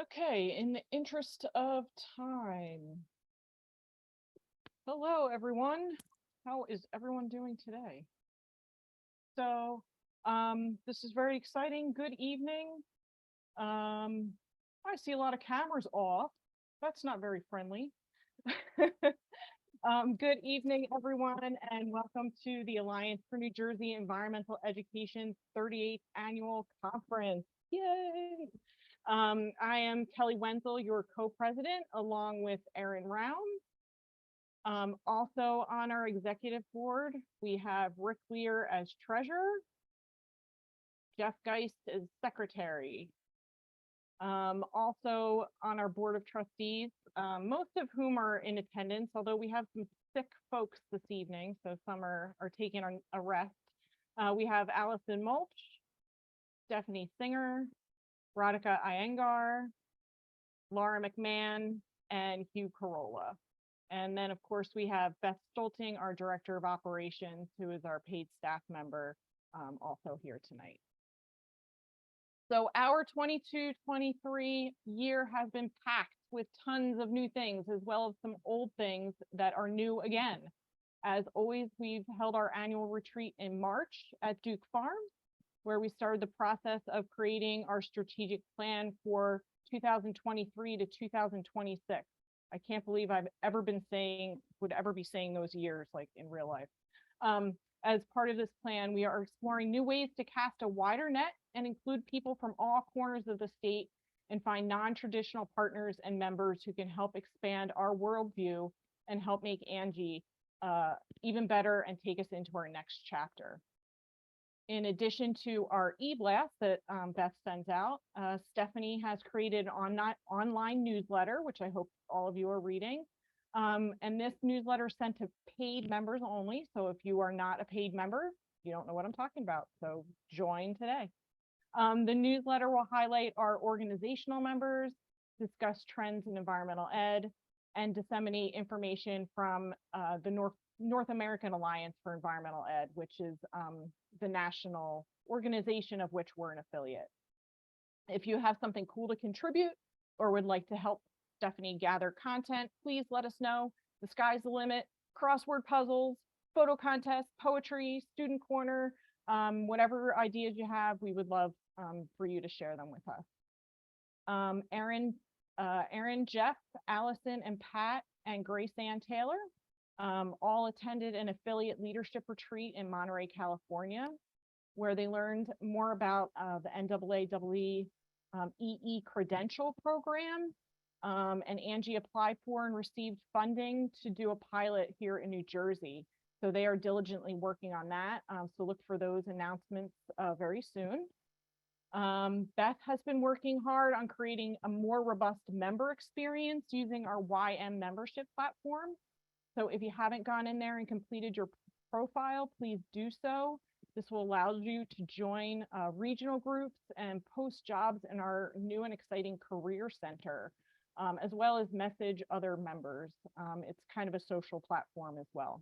Okay, in the interest of time. Hello, everyone. How is everyone doing today? So, this is very exciting. Good evening. Um, I see a lot of cameras off. That's not very friendly. Good evening, everyone, and welcome to the Alliance for New Jersey Environmental Education 38th Annual Conference. Yay! I am Kelly Wenzel, your co-president, along with Erin Round. Also on our executive board, we have Rick Lear as treasurer, Jeff Geist as secretary. Also on our board of trustees, most of whom are in attendance, although we have some sick folks this evening, so some are taking a rest. We have Allison Mulch, Stephanie Singer, Radhika Iyengar, Laura McMahon, and Hugh Carolla. And then, of course, we have Beth Stolting, our Director of Operations, who is our paid staff member, also here tonight. So our 22-23 year has been packed with tons of new things, as well as some old things that are new again. As always, we've held our annual retreat in March at Duke Farms, where we started the process of creating our strategic plan for 2023 to 2026. I can't believe I've ever been saying, would ever be saying those years like in real life. As part of this plan, we are exploring new ways to cast a wider net and include people from all corners of the state and find non-traditional partners and members who can help expand our worldview and help make ANJEE even better and take us into our next chapter. In addition to our e-blast that Beth sends out, Stephanie has created an online newsletter, which I hope all of you are reading. And this newsletter is sent to paid members only. So if you are not a paid member, you don't know what I'm talking about. So join today. The newsletter will highlight our organizational members, discuss trends in environmental ed, and disseminate information from the North American Alliance for Environmental Ed, which is the national organization of which we're an affiliate. If you have something cool to contribute or would like to help Stephanie gather content, please let us know. The sky's the limit. Crossword puzzles, photo contests, poetry, student corner, whatever ideas you have, we would love for you to share them with us. Erin, Jeff, Allison, and Pat, and Grace Ann Taylor all attended an affiliate leadership retreat in Monterey, California, where they learned more about the NAAE EE credential program. And ANJEE applied for and received funding to do a pilot here in New Jersey. So they are diligently working on that. So look for those announcements very soon. Beth has been working hard on creating a more robust member experience using our YM membership platform. So if you haven't gone in there and completed your profile, please do so. This will allow you to join regional groups and post jobs in our new and exciting career center, as well as message other members. It's kind of a social platform as well.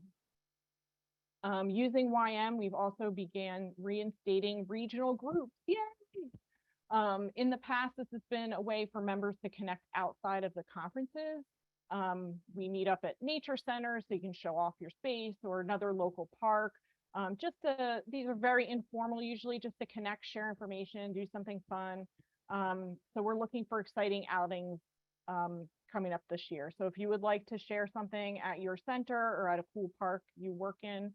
Using YM, we've also began reinstating regional groups. Yay! In the past, this has been a way for members to connect outside of the conferences. We meet up at nature centers so you can show off your space, or another local park. These are very informal, usually just to connect, share information, do something fun. So we're looking for exciting outings coming up this year. So if you would like to share something at your center or at a cool park you work in,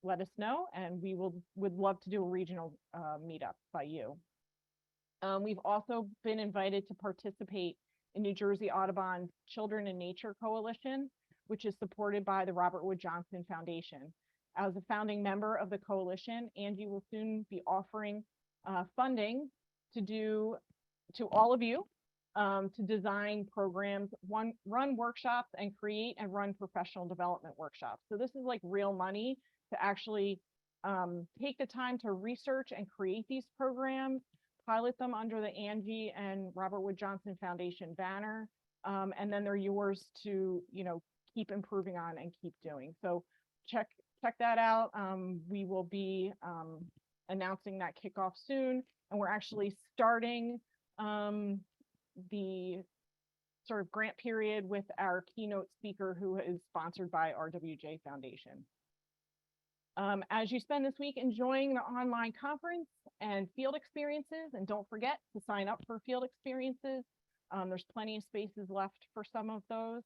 let us know, and we would love to do a regional meetup by you. We've also been invited to participate in New Jersey Audubon's Children in Nature Coalition, which is supported by the Robert Wood Johnson Foundation. As a founding member of the coalition, ANJEE will soon be offering funding to all of you to design programs, run workshops, and create and run professional development workshops. So this is like real money to actually take the time to research and create these programs, pilot them under the ANJEE and Robert Wood Johnson Foundation banner, and then they're yours to, keep improving on and keep doing. So check that out. We will be announcing that kickoff soon, and we're actually starting the sort of grant period with our keynote speaker, who is sponsored by RWJ Foundation. As you spend this week enjoying the online conference and field experiences, and don't forget to sign up for field experiences. There's plenty of spaces left for some of those.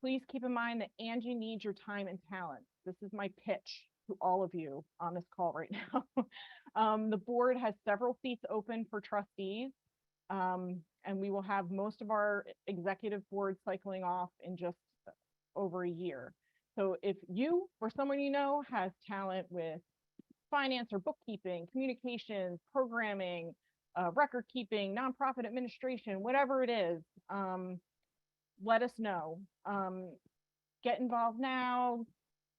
Please keep in mind that Angie needs your time and talent. This is my pitch to all of you on this call right now. The board has several seats open for trustees, and we will have most of our executive board cycling off in just over a year. So if you or someone you know has talent with finance or bookkeeping, communications, programming, record keeping, nonprofit administration, whatever it is, let us know. Get involved now,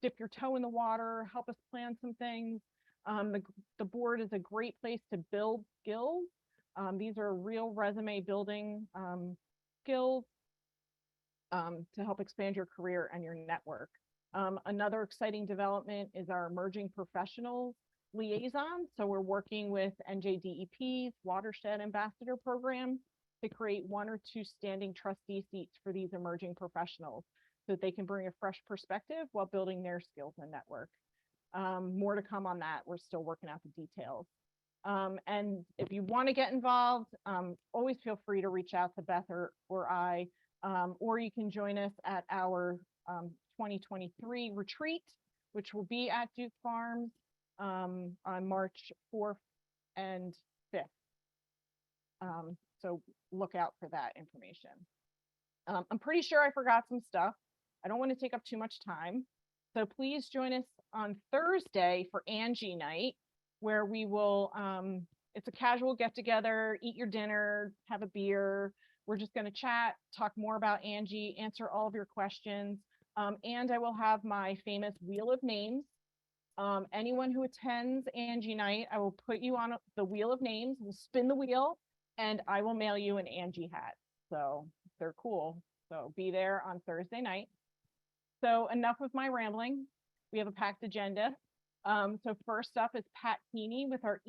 dip your toe in the water, help us plan some things. The board is a great place to build skills. These are real resume building skills to help expand your career and your network. Another exciting development is our emerging professionals liaison. So we're working with NJDEP's Watershed Ambassador Program to create 1 or 2 standing trustee seats for these emerging professionals so that they can bring a fresh perspective while building their skills and network. More to come on that. We're still working out the details. And if you want to get involved, always feel free to reach out to Beth or I, or you can join us at our 2023 retreat, which will be at Duke Farms on March 4th and 5th. So look out for that information. I'm pretty sure I forgot some stuff. I don't want to take up too much time. So please join us on Thursday for Anjee night, where we will, it's a casual get together, eat your dinner, have a beer. We're just going to chat, talk more about Anjee, answer all of your questions. And I will have my famous wheel of names. Anyone who attends Anjee night, I will put you on the wheel of names. We'll spin the wheel and I will mail you an Anjee hat. So they're cool. So be there on Thursday night. So enough with my rambling. We have a packed agenda. So first up is Pat Keeney with our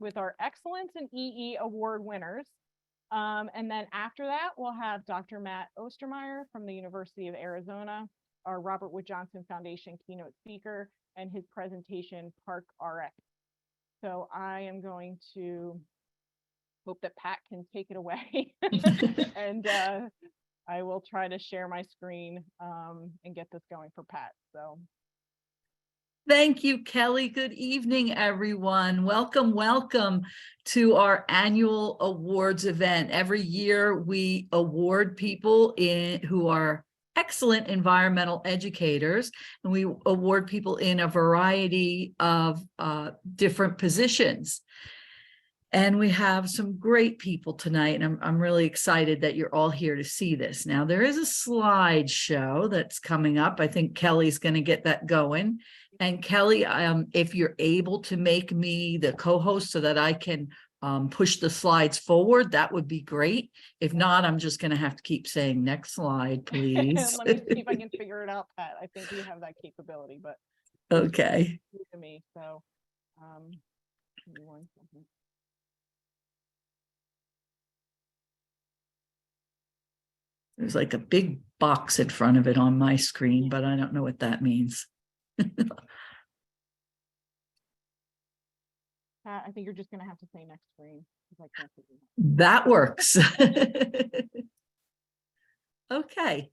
with our Excellence in EE Award winners. And then after that, we'll have Dr. Matt Ostermeyer from the University of Arizona, our Robert Wood Johnson Foundation keynote speaker, and his presentation, Park RX. So I am going to hope that Pat can take it away. And I will try to share my screen and get this going for Pat. So. Thank you, Kelly. Good evening, everyone. Welcome, welcome to our annual awards event. Every year we award people who are excellent environmental educators, and we award people in a variety of different positions. And we have some great people tonight, and I'm really excited that you're all here to see this. Now, there is a slideshow that's coming up. I think Kelly's going to get that going. And Kelly, if you're able to make me the co-host so that I can push the slides forward, that would be great. If not, I'm just going to have to keep saying next slide, please. Let me see if I can figure it out, Pat. I think we have that capability, but okay. To me, so give me 1 second. There's like a big box in front of it on my screen, but I don't know what that means. I think you're just going to have to say next screen. That works. Okay.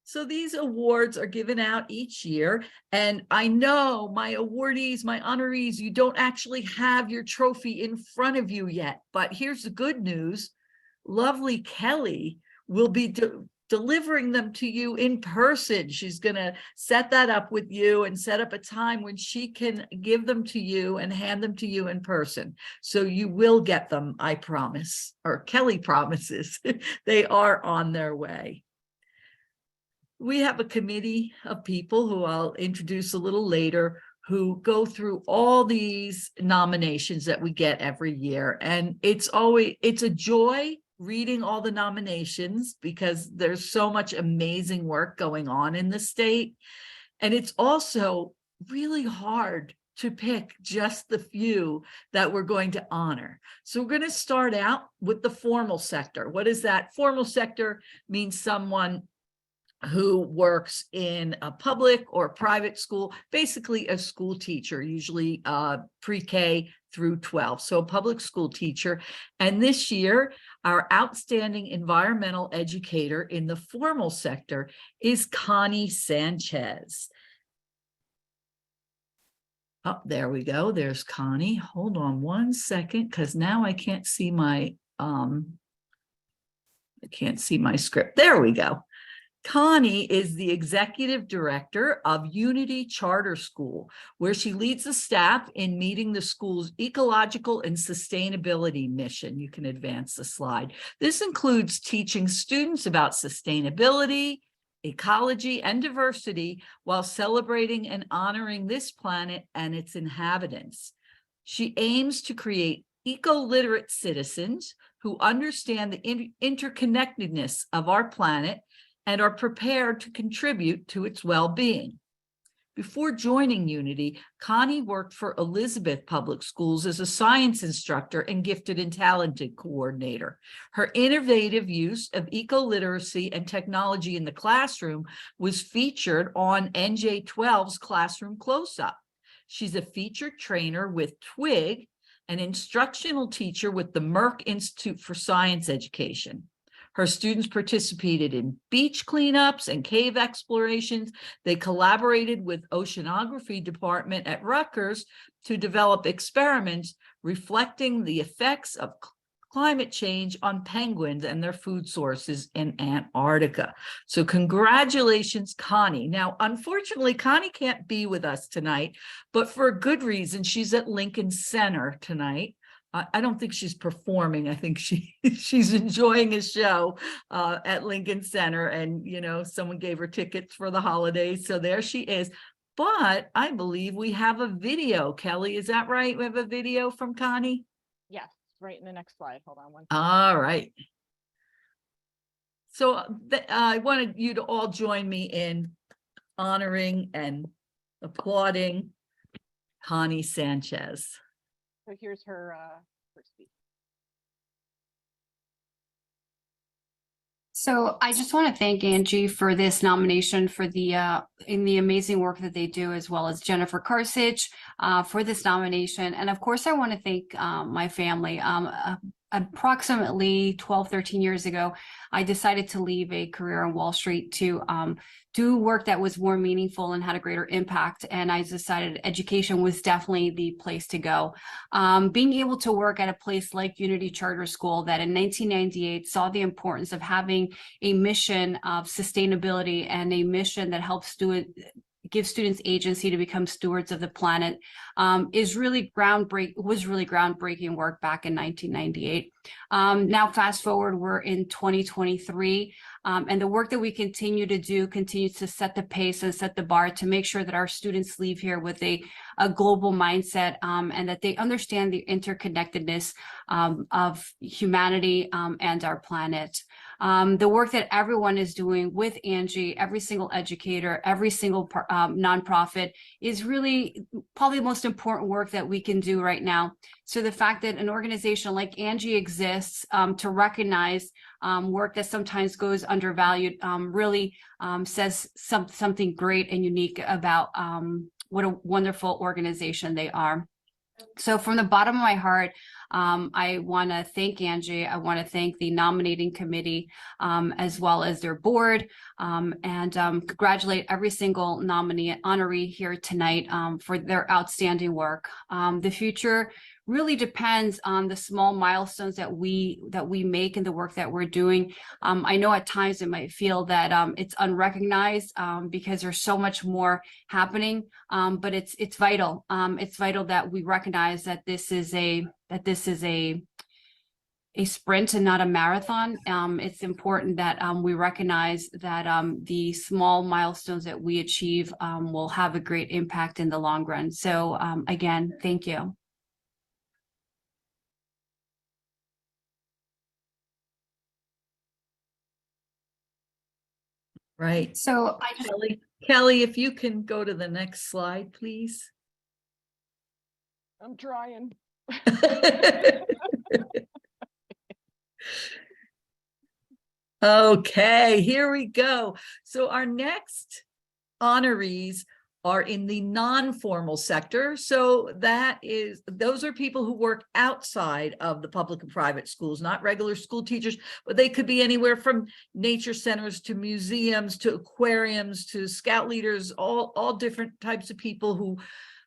So these awards are given out each year, and I know my awardees, my honorees, you don't actually have your trophy in front of you yet, but here's the good news. Lovely Kelly will be delivering them to you in person. She's going to set that up with you and set up a time when she can give them to you and hand them to you in person. So you will get them, I promise, or Kelly promises. They are on their way. We have a committee of people who I'll introduce a little later who go through all these nominations that we get every year. And it's a joy reading all the nominations because there's so much amazing work going on in the state. And it's also really hard to pick just the few that we're going to honor. So we're going to start out with the formal sector. What is that? Formal sector means someone who works in a public or private school, basically a school teacher, usually pre-K through 12, so a public school teacher. And this year, our outstanding environmental educator in the formal sector is Connie Sanchez. Oh, there we go. There's Connie. Hold on one second, because now I can't see my script. There we go. Connie is the executive director of Unity Charter School, where she leads the staff in meeting the school's ecological and sustainability mission. You can advance the slide. This includes teaching students about sustainability, ecology, and diversity while celebrating and honoring this planet and its inhabitants. She aims to create eco-literate citizens who understand the interconnectedness of our planet and are prepared to contribute to its well-being. Before joining Unity, Connie worked for Elizabeth Public Schools as a science instructor and gifted and talented coordinator. Her innovative use of eco-literacy and technology in the classroom was featured on ANJEE 12's Classroom Close-Up. She's a featured trainer with TWIG, an instructional teacher with the Merck Institute for Science Education. Her students participated in beach cleanups and cave explorations. They collaborated with oceanography department at Rutgers to develop experiments reflecting the effects of climate change on penguins and their food sources in Antarctica. So congratulations, Connie. Now, unfortunately, Connie can't be with us tonight, but for a good reason. She's at Lincoln Center tonight. I don't think she's performing. I think she's enjoying a show at Lincoln Center, and someone gave her tickets for the holidays, so there she is. But I believe we have a video. Kelly, is that right? We have a video from Connie? Yes, right in the next slide. Hold on one second. All right. So I wanted you to all join me in honoring and applauding Connie Sanchez. So here's her speech. So I just want to thank Angie for this nomination for the in the amazing work that they do, as well as Jennifer Karsich for this nomination. And of course, I want to thank my family. Approximately 12, 13 years ago, I decided to leave a career on Wall Street to do work that was more meaningful and had a greater impact. And I decided education was definitely the place to go. Being able to work at a place like Unity Charter School that in 1998 saw the importance of having a mission of sustainability and a mission that helps give students agency to become stewards of the planet was really groundbreaking work back in 1998. Now fast forward, we're in 2023, and the work that we continue to do continues to set the pace and set the bar to make sure that our students leave here with a global mindset, and that they understand the interconnectedness of humanity and our planet. The work that everyone is doing with Angie, every single educator, every single nonprofit, is really probably the most important work that we can do right now. So the fact that an organization like Angie exists to recognize work that sometimes goes undervalued really says something great and unique about what a wonderful organization they are. So from the bottom of my heart, I want to thank Angie. I want to thank the nominating committee, as well as their board, and congratulate every single honoree here tonight for their outstanding work. The future really depends on the small milestones that we make in the work that we're doing. I know at times it might feel that it's unrecognized because there's so much more happening, but it's vital. It's vital that we recognize that this is a sprint and not a marathon. It's important that we recognize that the small milestones that we achieve will have a great impact in the long run. So again, thank you. Right. So I just Kelly, if you can go to the next slide, please. I'm trying. Okay, here we go. So our next honorees are in the non-formal sector. So those are people who work outside of the public and private schools, not regular school teachers, but they could be anywhere from nature centers to museums to aquariums to scout leaders, all different types of people who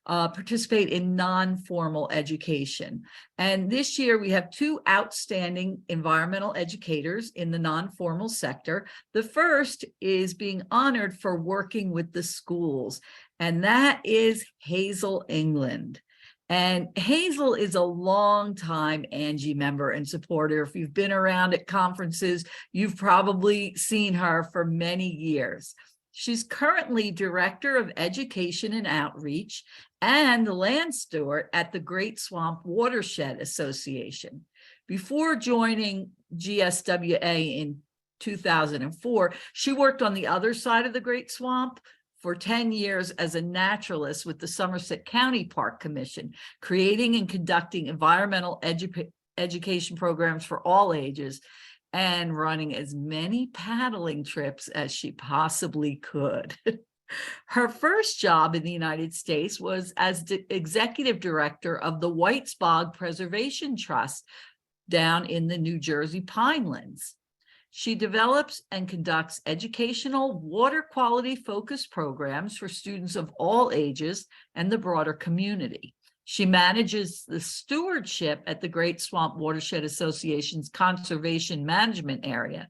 participate in non-formal education. And this year we have two outstanding environmental educators in the non-formal sector. The first is being honored for working with the schools, and that is Hazel England. And Hazel is a longtime ANJEE member and supporter. If you've been around at conferences, you've probably seen her for many years. She's currently Director of Education and Outreach and the land steward at the Great Swamp Watershed Association. Before joining GSWA in 2004, she worked on the other side of the Great Swamp for 10 years as a naturalist with the Somerset County Park Commission, creating and conducting environmental education programs for all ages and running as many paddling trips as she possibly could. Her first job in the United States was as the executive director of the Whites Bog Preservation Trust down in the New Jersey Pinelands. She develops and conducts educational water quality focused programs for students of all ages and the broader community. She manages the stewardship at the Great Swamp Watershed Association's conservation management area,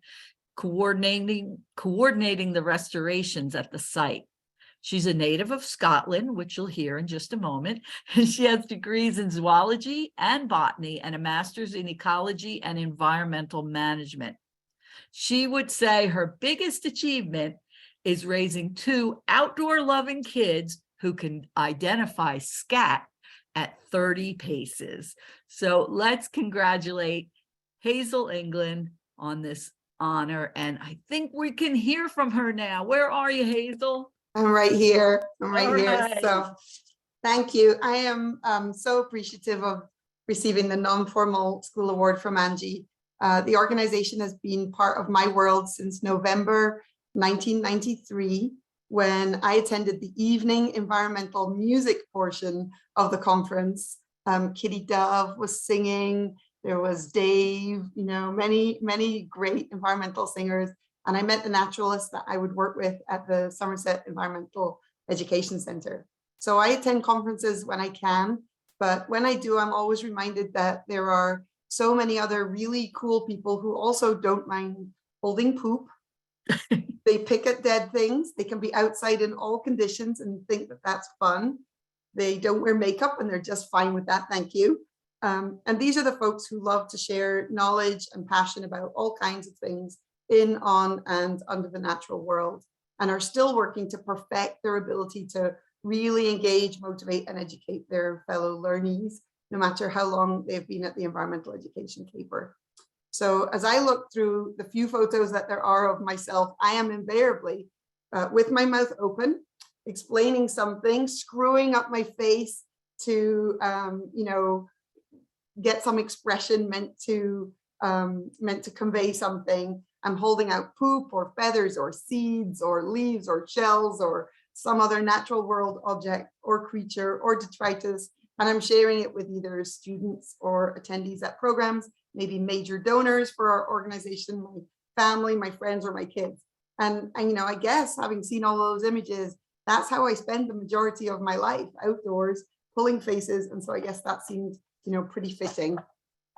coordinating the restorations at the site. She's a native of Scotland, which you'll hear in just a moment. She has degrees in zoology and botany and a master's in ecology and environmental management. She would say her biggest achievement is raising two outdoor-loving kids who can identify scat at 30 paces. So let's congratulate Hazel England on this honor. And I think we can hear from her now. Where are you, Hazel? I'm right here. I'm All right here. right. So thank you. I am so appreciative of receiving the non-formal school award from ANJEE. The organization has been part of my world since November 1993, when I attended the evening environmental music portion of the conference. Kitty Dove was singing, there was Dave, many great environmental singers. And I met the naturalists that I would work with at the Somerset Environmental Education Center. So I attend conferences when I can, but when I do, I'm always reminded that there are so many other really cool people who also don't mind holding poop. They pick at dead things. They can be outside in all conditions and think that that's fun. They don't wear makeup and they're just fine with that. Thank you. And these are the folks who love to share knowledge and passion about all kinds of things in, on, and under the natural world, and are still working to perfect their ability to really engage, motivate, and educate their fellow learnees, no matter how long they've been at the environmental education caper. So as I look through the few photos that there are of myself, I am invariably with my mouth open, explaining something, screwing up my face to, get some expression meant to convey something. I'm holding out poop or feathers or seeds or leaves or shells or some other natural world object or creature or detritus, and I'm sharing it with either students or attendees at programs, maybe major donors for our organization, my family, my friends, or my kids. And I guess having seen all those images, that's how I spend the majority of my life, outdoors, pulling faces. And so I guess that seemed, pretty fitting.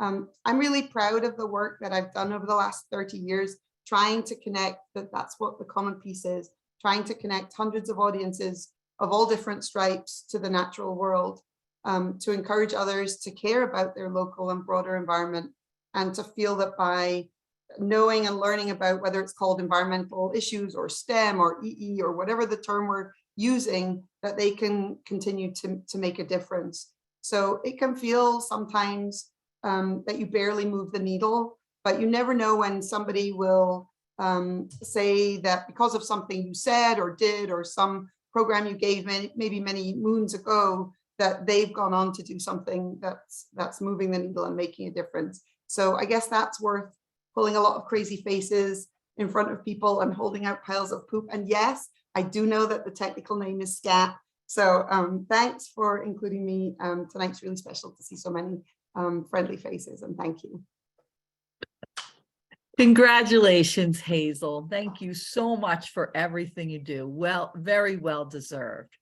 I'm really proud of the work that I've done over the last 30 years, trying to connect that's what the common piece is, trying to connect hundreds of audiences of all different stripes to the natural world, to encourage others to care about their local and broader environment, and to feel that by knowing and learning about whether it's called environmental issues or STEM or EE or whatever the term we're using, that they can continue to make a difference. So it can feel sometimes that you barely move the needle, but you never know when somebody will say that because of something you said or did or some program you gave maybe many moons ago, that they've gone on to do something that's moving the needle and making a difference. So I guess that's worth pulling a lot of crazy faces in front of people and holding out piles of poop. And yes, I do know that the technical name is SCAT. So thanks for including me. Tonight's really special to see so many friendly faces, and thank you. Congratulations, Hazel. Thank you so much for everything you do. Well, very well deserved.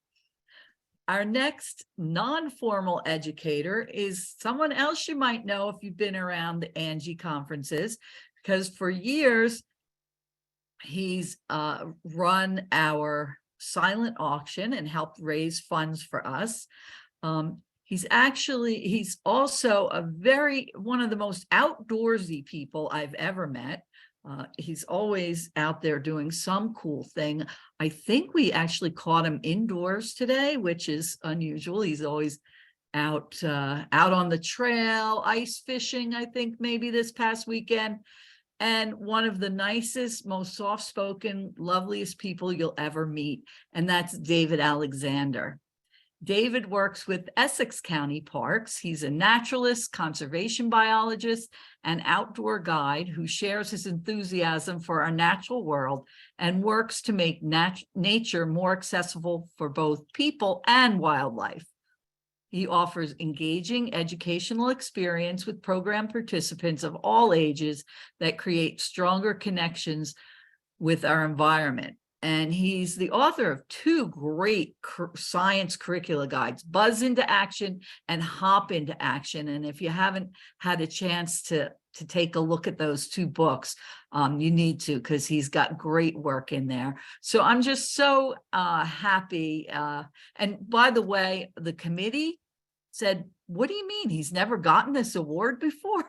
Our next non-formal educator is someone else you might know if you've been around the ANJEE conferences, because for years, he's run our silent auction and helped raise funds for us. He's also one of the most outdoorsy people I've ever met. He's always out there doing some cool thing. I think we actually caught him indoors today, which is unusual. He's always out on the trail, ice fishing, I think maybe this past weekend. And one of the nicest, most soft-spoken, loveliest people you'll ever meet. And that's David Alexander. David works with Essex County Parks. He's a naturalist, conservation biologist, and outdoor guide who shares his enthusiasm for our natural world and works to make nature more accessible for both people and wildlife. He offers engaging educational experience with program participants of all ages that create stronger connections with our environment. And he's the author of two great science curricula guides, Buzz into Action and Hop into Action. And if you haven't had a chance to take a look at those two books, you need to, because he's got great work in there. So I'm just so happy. And by the way, the committee said, what do you mean he's never gotten this award before?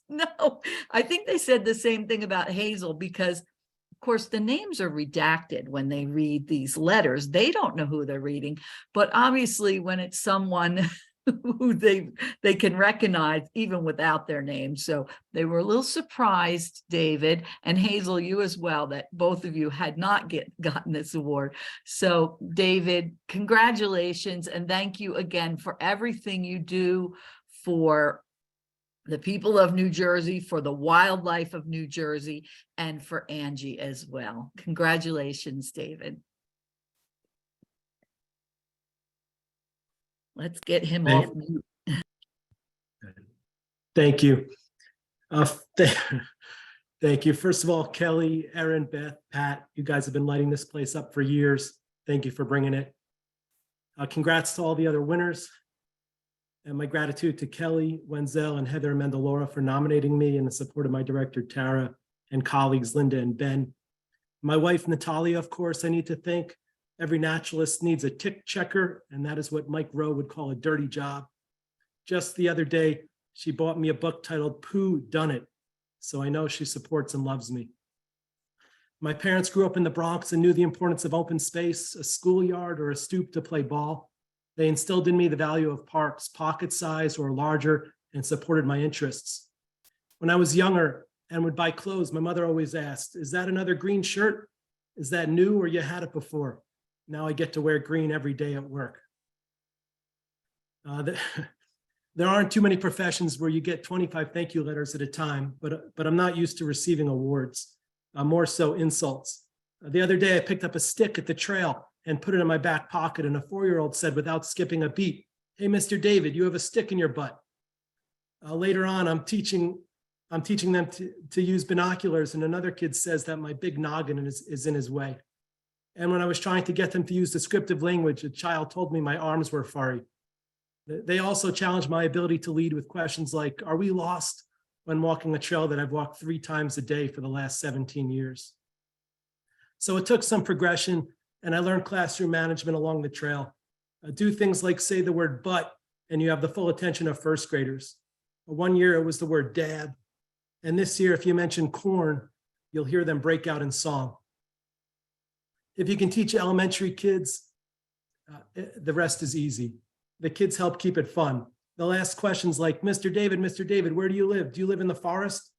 No, I think they said the same thing about Hazel, because of course, the names are redacted when they read these letters. They don't know who they're reading, but obviously when it's someone who they can recognize even without their name. So they were a little surprised, David and Hazel, you as well, that both of you had not gotten this award. So David, congratulations, and thank you again for everything you do for the people of New Jersey, for the wildlife of New Jersey, and for ANJEE as well. Congratulations, David. Let's get him off mute. Thank you. Thank you. First of all, Kelly, Erin, Beth, Pat, you guys have been lighting this place up for years. Thank you for bringing it. Congrats to all the other winners. And my gratitude to Kelly, Wenzel, and Heather Mendelora for nominating me, and the support of my director, Tara, and colleagues, Linda and Ben. My wife, Natalia, of course, I need to thank. Every naturalist needs a tick checker, and that is what Mike Rowe would call a dirty job. Just the other day, she bought me a book titled Pooh Done It, so I know she supports and loves me. My parents grew up in the Bronx and knew the importance of open space, a schoolyard, or a stoop to play ball. They instilled in me the value of parks, pocket size or larger, and supported my interests. When I was younger and would buy clothes, my mother always asked, "Is that another green shirt? Is that new or you had it before?" Now I get to wear green every day at work. There aren't too many professions where you get 25 thank you letters at a time, but I'm not used to receiving awards, more so insults. The other day I picked up a stick at the trail and put it in my back pocket, and a 4-year-old said without skipping a beat, "Hey, Mr. David, you have a stick in your butt." Later on, I'm teaching them to use binoculars, and another kid says that my big noggin is in his way. And when I was trying to get them to use descriptive language, a child told me my arms were furry. They also challenged my ability to lead with questions like, "Are we lost?" when walking a trail that I've walked 3 times a day for the last 17 years. So it took some progression, and I learned classroom management along the trail. Do things like say the word "but," and you have the full attention of first graders. One year it was the word "dad." And this year, if you mention corn, you'll hear them break out in song. If you can teach elementary kids, the rest is easy. The kids help keep it fun. They'll ask questions like, Mr. David, where do you live? Do you live in the forest?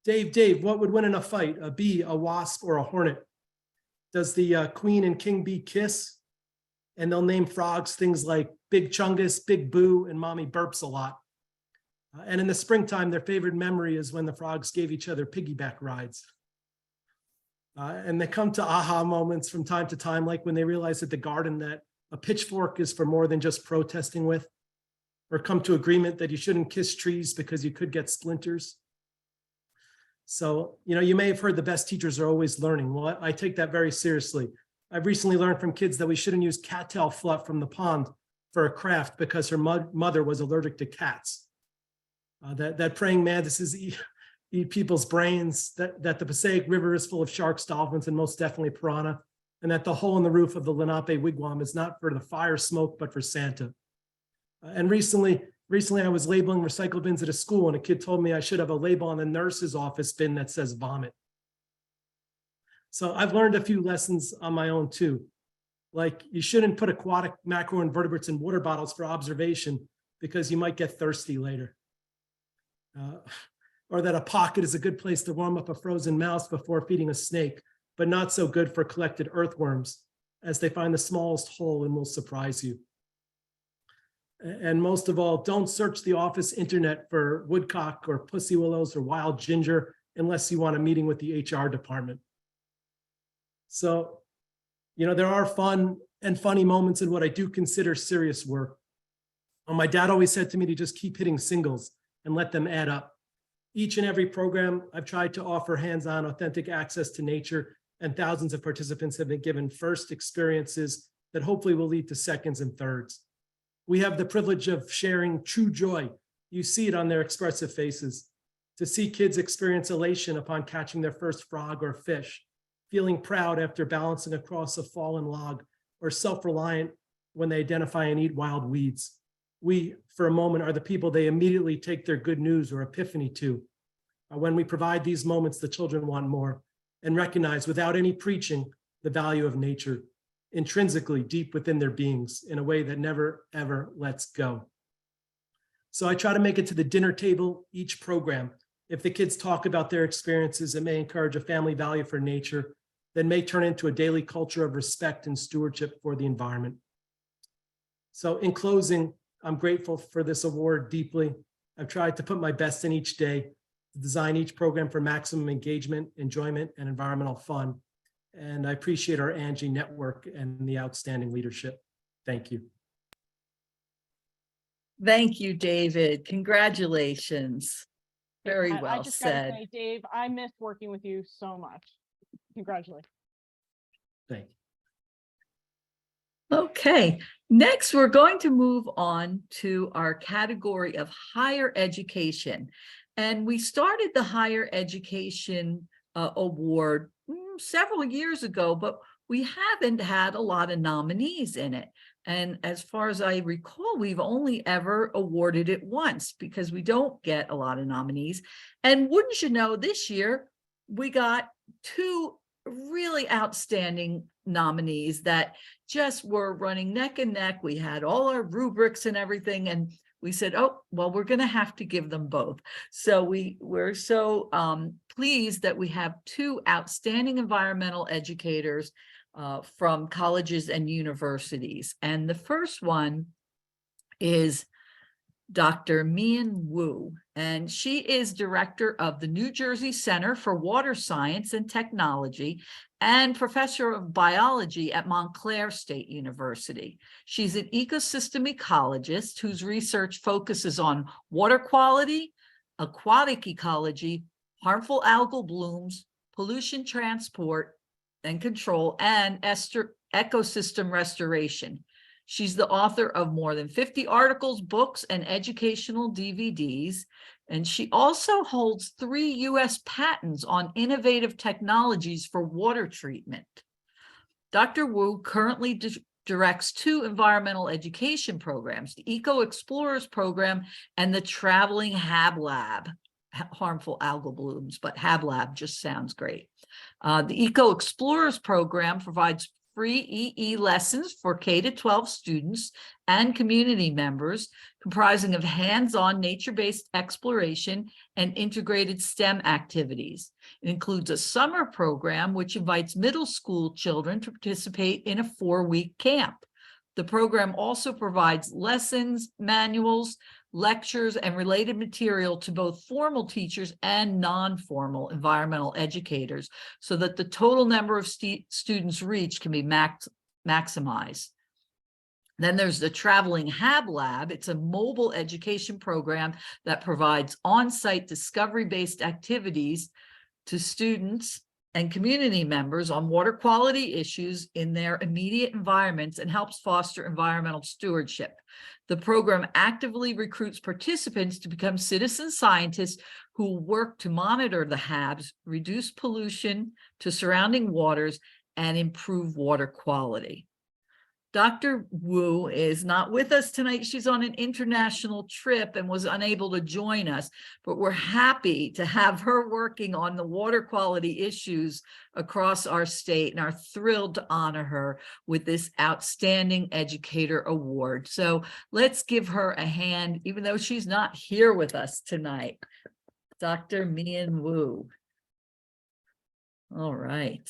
Dave, what would win in a fight? A bee, a wasp, or a hornet? Does the queen and king bee kiss? And they'll name frogs things like Big Chungus, Big Boo, and Mommy Burps a lot. And in the springtime, their favorite memory is when the frogs gave each other piggyback rides. And they come to aha moments from time to time, like when they realize at the garden that a pitchfork is for more than just protesting with, or come to agreement that you shouldn't kiss trees because you could get splinters. So, you may have heard the best teachers are always learning. Well, I take that very seriously. I've recently learned from kids that we shouldn't use cattail fluff from the pond for a craft because her mother was allergic to cats. That praying mantises eat people's brains, that the Passaic River is full of sharks, dolphins, and most definitely piranha, and that the hole in the roof of the Lenape wigwam is not for the fire smoke, but for Santa. And recently I was labeling recycle bins at a school, and a kid told me I should have a label on the nurse's office bin that says vomit. So I've learned a few lessons on my own too. Like, you shouldn't put aquatic macroinvertebrates in water bottles for observation because you might get thirsty later. Or that a pocket is a good place to warm up a frozen mouse before feeding a snake, but not so good for collected earthworms, as they find the smallest hole and will surprise you. And most of all, don't search the office internet for woodcock or pussy willows or wild ginger unless you want a meeting with the HR department. So, there are fun and funny moments in what I do consider serious work. My dad always said to me to just keep hitting singles and let them add up. Each and every program, I've tried to offer hands-on, authentic access to nature, and thousands of participants have been given first experiences that hopefully will lead to seconds and thirds. We have the privilege of sharing true joy. You see it on their expressive faces. To see kids experience elation upon catching their first frog or fish, feeling proud after balancing across a fallen log, or self-reliant when they identify and eat wild weeds. We, for a moment, are the people they immediately take their good news or epiphany to. When we provide these moments, the children want more and recognize without any preaching the value of nature intrinsically deep within their beings in a way that never, ever lets go. So I try to make it to the dinner table each program. If the kids talk about their experiences, it may encourage a family value for nature that may turn into a daily culture of respect and stewardship for the environment. So in closing, I'm grateful for this award deeply. I've tried to put my best in each day to design each program for maximum engagement, enjoyment, and environmental fun. And I appreciate our ANJEE network and the outstanding leadership. Thank you. Thank you, David. Congratulations. Very I well just gotta said. say, Dave, I missed working with you so much. Congratulations. Thank you. Okay, next we're going to move on to our category of higher education. And we started the higher education award several years ago, but we haven't had a lot of nominees in it. And as far as I recall, we've only ever awarded it once because we don't get a lot of nominees. And wouldn't you know, this year we got two really outstanding nominees that just were running neck and neck. We had all our rubrics and everything, and we said, oh, well, we're going to have to give them both. So we're so pleased that we have two outstanding environmental educators from colleges and universities. And the first one is Dr. Mian Wu, and she is director of the New Jersey Center for Water Science and Technology and professor of biology at Montclair State University. She's an ecosystem ecologist whose research focuses on water quality, aquatic ecology, harmful algal blooms, pollution transport and control, and ecosystem restoration. She's the author of more than 50 articles, books, and educational DVDs. And she also holds 3 U.S. patents on innovative technologies for water treatment. Dr. Wu currently directs 2 environmental education programs, the Eco Explorers program and the Traveling Hab Lab, harmful algal blooms, but Hab Lab just sounds great. The Eco Explorers program provides free EE lessons for K-12 students and community members, comprising of hands-on nature-based exploration and integrated STEM activities. It includes a summer program which invites middle school children to participate in a 4-week camp. The program also provides lessons, manuals, lectures, and related material to both formal teachers and non-formal environmental educators so that the total number of students reached can be maximized. Then there's the Traveling Hab Lab. It's a mobile education program that provides on-site discovery-based activities to students and community members on water quality issues in their immediate environments and helps foster environmental stewardship. The program actively recruits participants to become citizen scientists who work to monitor the HABs, reduce pollution to surrounding waters, and improve water quality. Dr. Wu is not with us tonight. She's on an international trip and was unable to join us, but we're happy to have her working on the water quality issues across our state and are thrilled to honor her with this Outstanding Educator Award. So let's give her a hand, even though she's not here with us tonight. Dr. Mian Wu. All right.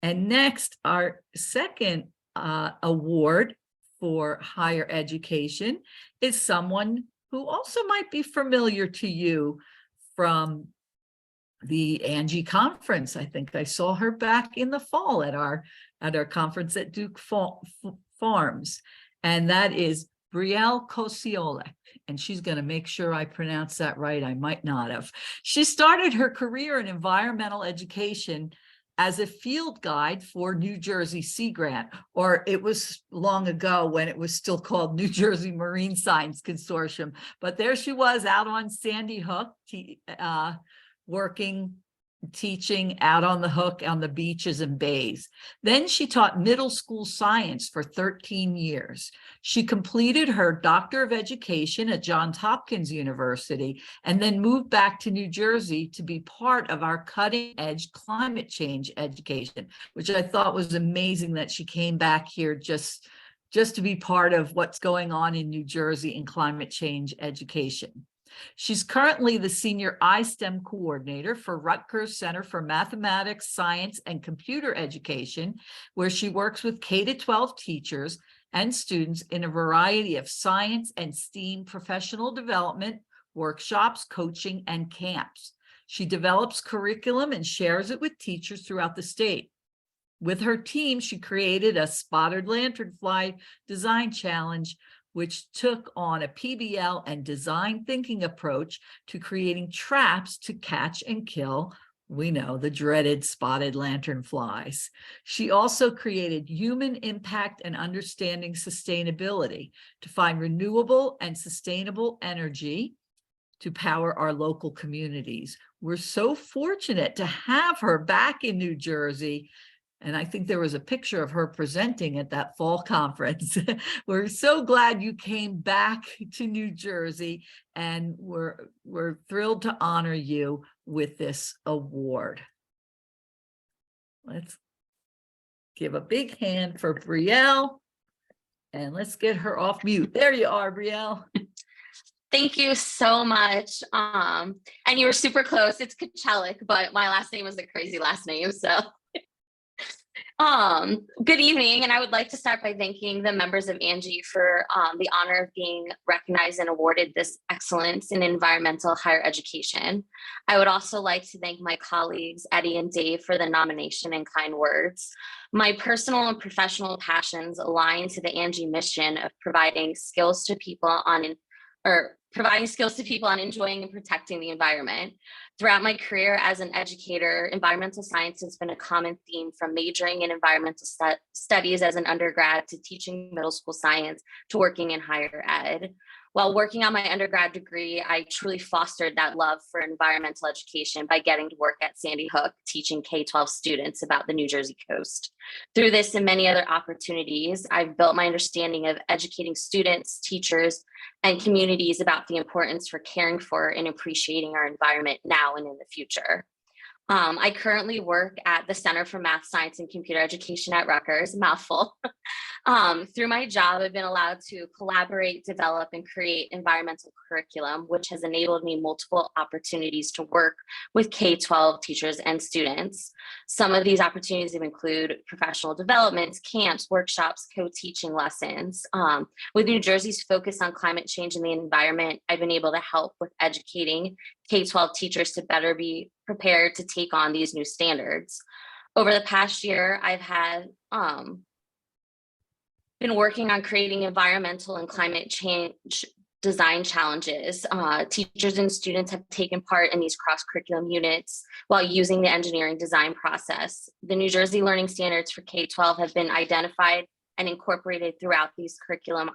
And next, our second award for higher education is someone who also might be familiar to you from the ANJEE conference. I think I saw her back in the fall at our conference at Duke Farms, and that is Brielle Kosiolek, and she's going to make sure I pronounce that right. I might not have. She started her career in environmental education as a field guide for New Jersey Sea Grant, or it was long ago when it was still called New Jersey Marine Science Consortium. But there she was out on Sandy Hook, teaching out on the hook on the beaches and bays. Then she taught middle school science for 13 years. She completed her Doctor of Education at Johns Hopkins University and then moved back to New Jersey to be part of our cutting edge climate change education, which I thought was amazing that she came back here just to be part of what's going on in New Jersey in climate change education. She's currently the Senior iSTEM Coordinator for Rutgers Center for Mathematics, Science, and Computer Education, where she works with K-12 teachers and students in a variety of science and STEAM professional development, workshops, coaching, and camps. She develops curriculum and shares it with teachers throughout the state. With her team, she created a spotted lanternfly design challenge, which took on a PBL and design thinking approach to creating traps to catch and kill, we know, the dreaded spotted lanternflies. She also created human impact and understanding sustainability to find renewable and sustainable energy to power our local communities. We're so fortunate to have her back in New Jersey. And I think there was a picture of her presenting at that fall conference. We're so glad you came back to New Jersey, and we're thrilled to honor you with this award. Let's give a big hand for Brielle, and let's get her off mute. There you are, Brielle. Thank you so much. And you were super close. It's Kachelik, but my last name is a crazy last name, so. Good evening, and I would like to start by thanking the members of ANJEE for the honor of being recognized and awarded this excellence in environmental higher education. I would also like to thank my colleagues, Eddie and Dave, for the nomination and kind words. My personal and professional passions align to the ANJEE mission of providing skills to people on enjoying and protecting the environment. Throughout my career as an educator, environmental science has been a common theme, from majoring in environmental studies as an undergrad to teaching middle school science to working in higher ed. While working on my undergrad degree, I truly fostered that love for environmental education by getting to work at Sandy Hook, teaching K-12 students about the New Jersey coast. Through this and many other opportunities, I've built my understanding of educating students, teachers, and communities about the importance for caring for and appreciating our environment now and in the future. I currently work at the Center for Math, Science, and Computer Education at Rutgers, mouthful. Through my job, I've been allowed to collaborate, develop, and create environmental curriculum, which has enabled me multiple opportunities to work with K-12 teachers and students. Some of these opportunities include professional developments, camps, workshops, co-teaching lessons. With New Jersey's focus on climate change and the environment, I've been able to help with educating K-12 teachers to better be prepared to take on these new standards. Over the past year, I've had been working on creating environmental and climate change design challenges. Teachers and students have taken part in these cross-curriculum units while using the engineering design process. The New Jersey Learning Standards for K-12 have been identified and incorporated throughout these curriculum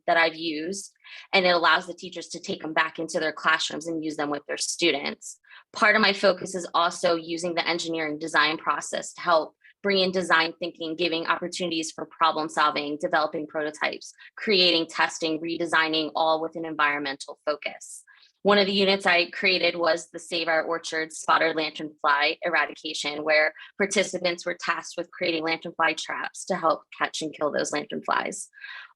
that I've used, and it allows the teachers to take them back into their classrooms and use them with their students. Part of my focus is also using the engineering design process to help bring in design thinking, giving opportunities for problem solving, developing prototypes, creating, testing, redesigning, all with an environmental focus. One of the units I created was the Save Our Orchard spotted lanternfly eradication, where participants were tasked with creating lanternfly traps to help catch and kill those lanternflies.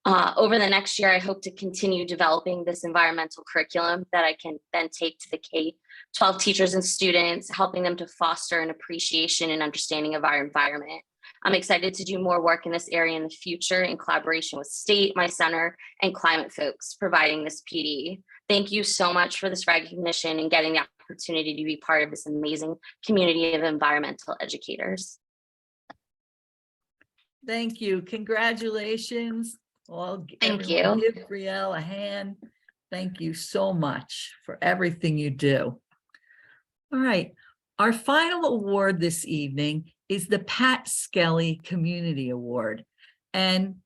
Over the next year, I hope to continue developing this environmental curriculum that I can then take to the K-12 teachers and students, helping them to foster an appreciation and understanding of our environment. I'm excited to do more work in this area in the future in collaboration with state, my center, and climate folks providing this PD. Thank you so much for this recognition and getting the opportunity to be part of this amazing community of environmental educators. Thank you. Congratulations. Thank Everyone you. give Brielle a hand. Thank you so much for everything you do. All right. Our final award this evening is the Pat Skelly Community Award. And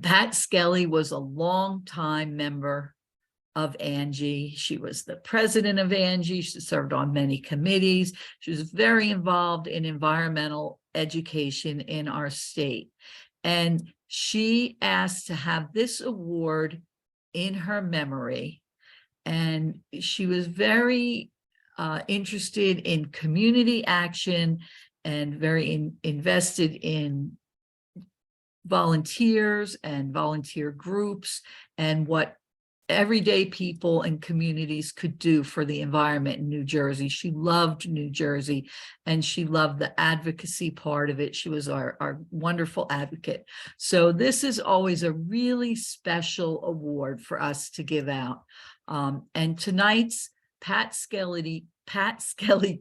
Pat Skelly was a longtime member of ANJEE. She was the president of ANJEE. She served on many committees. She was very involved in environmental education in our state. And she asked to have this award in her memory. And she was very interested in community action and very invested in volunteers and volunteer groups and what everyday people and communities could do for the environment in New Jersey. She loved New Jersey and she loved the advocacy part of it. She was our wonderful advocate. So this is always a really special award for us to give out. And tonight's Pat Skelly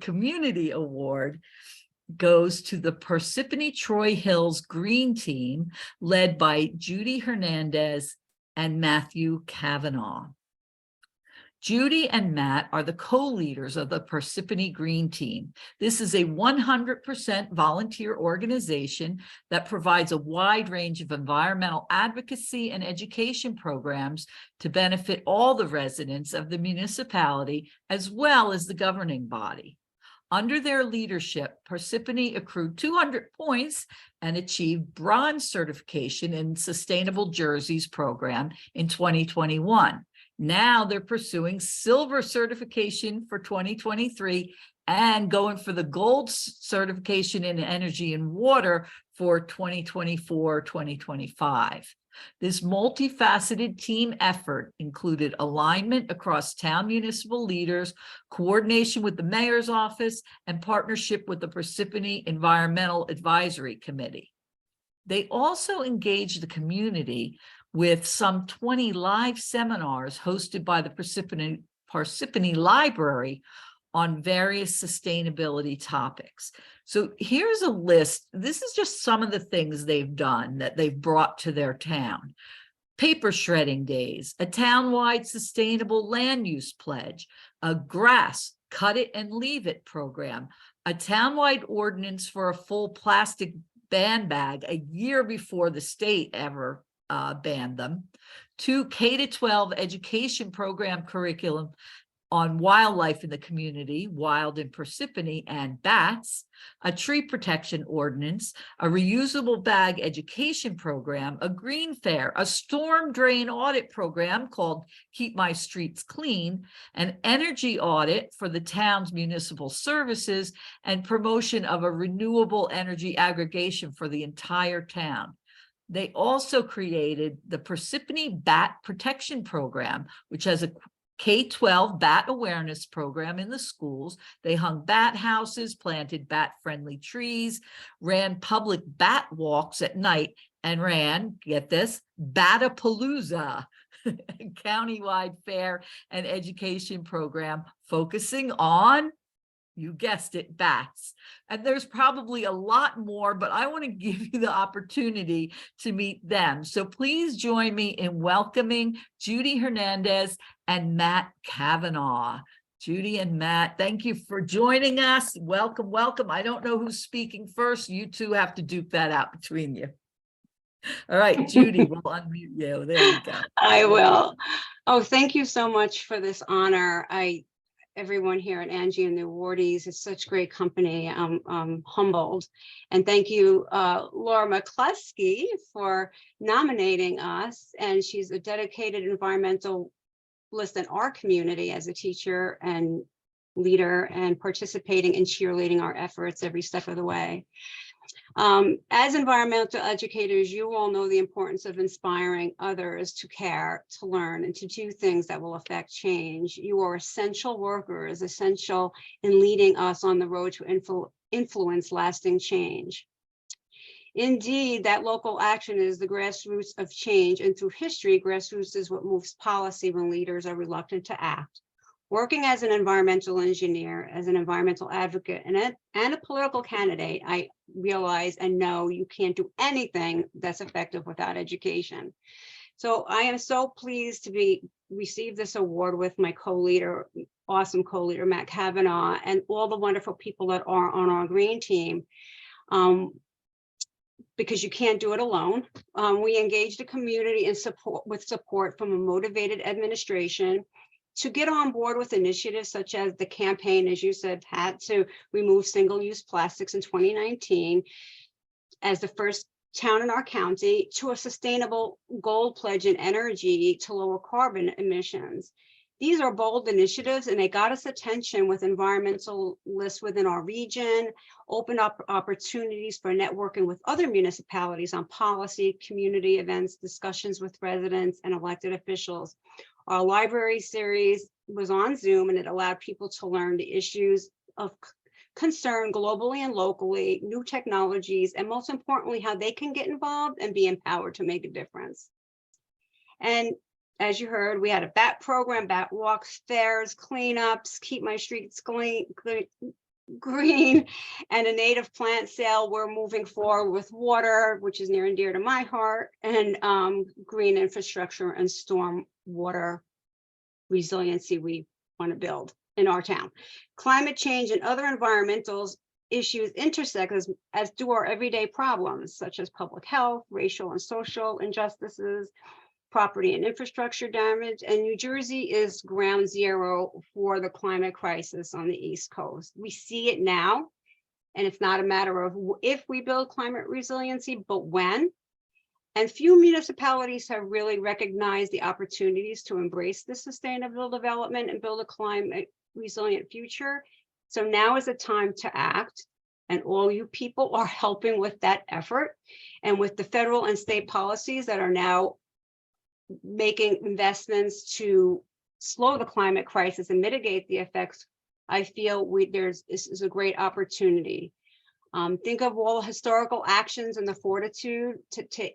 Community Award goes to the Parsippany Troy Hills Green Team, led by Judy Hernandez and Matthew Kavanaugh. Judy and Matt are the co-leaders of the Parsippany Green Team. This is a 100% volunteer organization that provides a wide range of environmental advocacy and education programs to benefit all the residents of the municipality as well as the governing body. Under their leadership, Parsippany accrued 200 points and achieved bronze certification in Sustainable Jerseys program in 2021. Now they're pursuing silver certification for 2023 and going for the gold certification in energy and water for 2024-2025. This multifaceted team effort included alignment across town municipal leaders, coordination with the mayor's office, and partnership with the Parsippany Environmental Advisory Committee. They also engaged the community with some 20 live seminars hosted by the Parsippany Library on various sustainability topics. So here's a list. This is just some of the things they've done that they've brought to their town. Paper shredding days, a townwide sustainable land use pledge, a grass cut it and leave it program, a townwide ordinance for a full plastic ban bag a year before the state ever banned them, 2 K-12 education program curriculum on wildlife in the community, wild and Parsippany, and bats, a tree protection ordinance, a reusable bag education program, a green fair, a storm drain audit program called Keep My Streets Clean, an energy audit for the town's municipal services, and promotion of a renewable energy aggregation for the entire town. They also created the Parsippany Bat Protection Program, which has a K-12 bat awareness program in the schools. They hung bat houses, planted bat-friendly trees, ran public bat walks at night, and ran, get this, Batapalooza, a countywide fair and education program focusing on, you guessed it, bats. And there's probably a lot more, but I want to give you the opportunity to meet them. So please join me in welcoming Judy Hernandez and Matt Kavanaugh. Judy and Matt, thank you for joining us. Welcome, welcome. I don't know who's speaking first. You two have to duke that out between you. All right, Judy, we'll unmute you. There you go. I will. Oh, thank you so much for this honor. Everyone here at ANJEE and the awardees is such great company. I'm humbled. And thank you, Laura McCluskey, for nominating us. And she's a dedicated environmentalist in our community as a teacher and leader, and participating and cheerleading our efforts every step of the way. As environmental educators, you all know the importance of inspiring others to care, to learn, and to do things that will affect change. You are essential workers, essential in leading us on the road to influence lasting change. Indeed, that local action is the grassroots of change, and through history, grassroots is what moves policy when leaders are reluctant to act. Working as an environmental engineer, as an environmental advocate, and a political candidate, I realize and know you can't do anything that's effective without education. So I am so pleased to receive this award with my co-leader, awesome co-leader, Matt Kavanaugh, and all the wonderful people that are on our green team. Because you can't do it alone. We engaged the community with support from a motivated administration to get on board with initiatives such as the campaign, as you said, Pat, to remove single-use plastics in 2019 as the first town in our county, to a sustainable gold pledge in energy to lower carbon emissions. These are bold initiatives, and they got us attention with environmentalists within our region, open up opportunities for networking with other municipalities on policy, community events, discussions with residents and elected officials. Our library series was on Zoom, and it allowed people to learn the issues of concern globally and locally, new technologies, and most importantly, how they can get involved and be empowered to make a difference. And as you heard, we had a bat program, bat walks, fairs, cleanups, keep my streets green, and a native plant sale. We're moving forward with water, which is near and dear to my heart, and green infrastructure and storm water resiliency we want to build in our town. Climate change and other environmental issues intersect as do our everyday problems, such as public health, racial and social injustices, property and infrastructure damage, and New Jersey is ground zero for the climate crisis on the East Coast. We see it now, and it's not a matter of if we build climate resiliency, but when. And few municipalities have really recognized the opportunities to embrace the sustainable development and build a climate resilient future. So now is the time to act, and all you people are helping with that effort. And with the federal and state policies that are now making investments to slow the climate crisis and mitigate the effects, I feel this is a great opportunity. Think of all the historical actions and the fortitude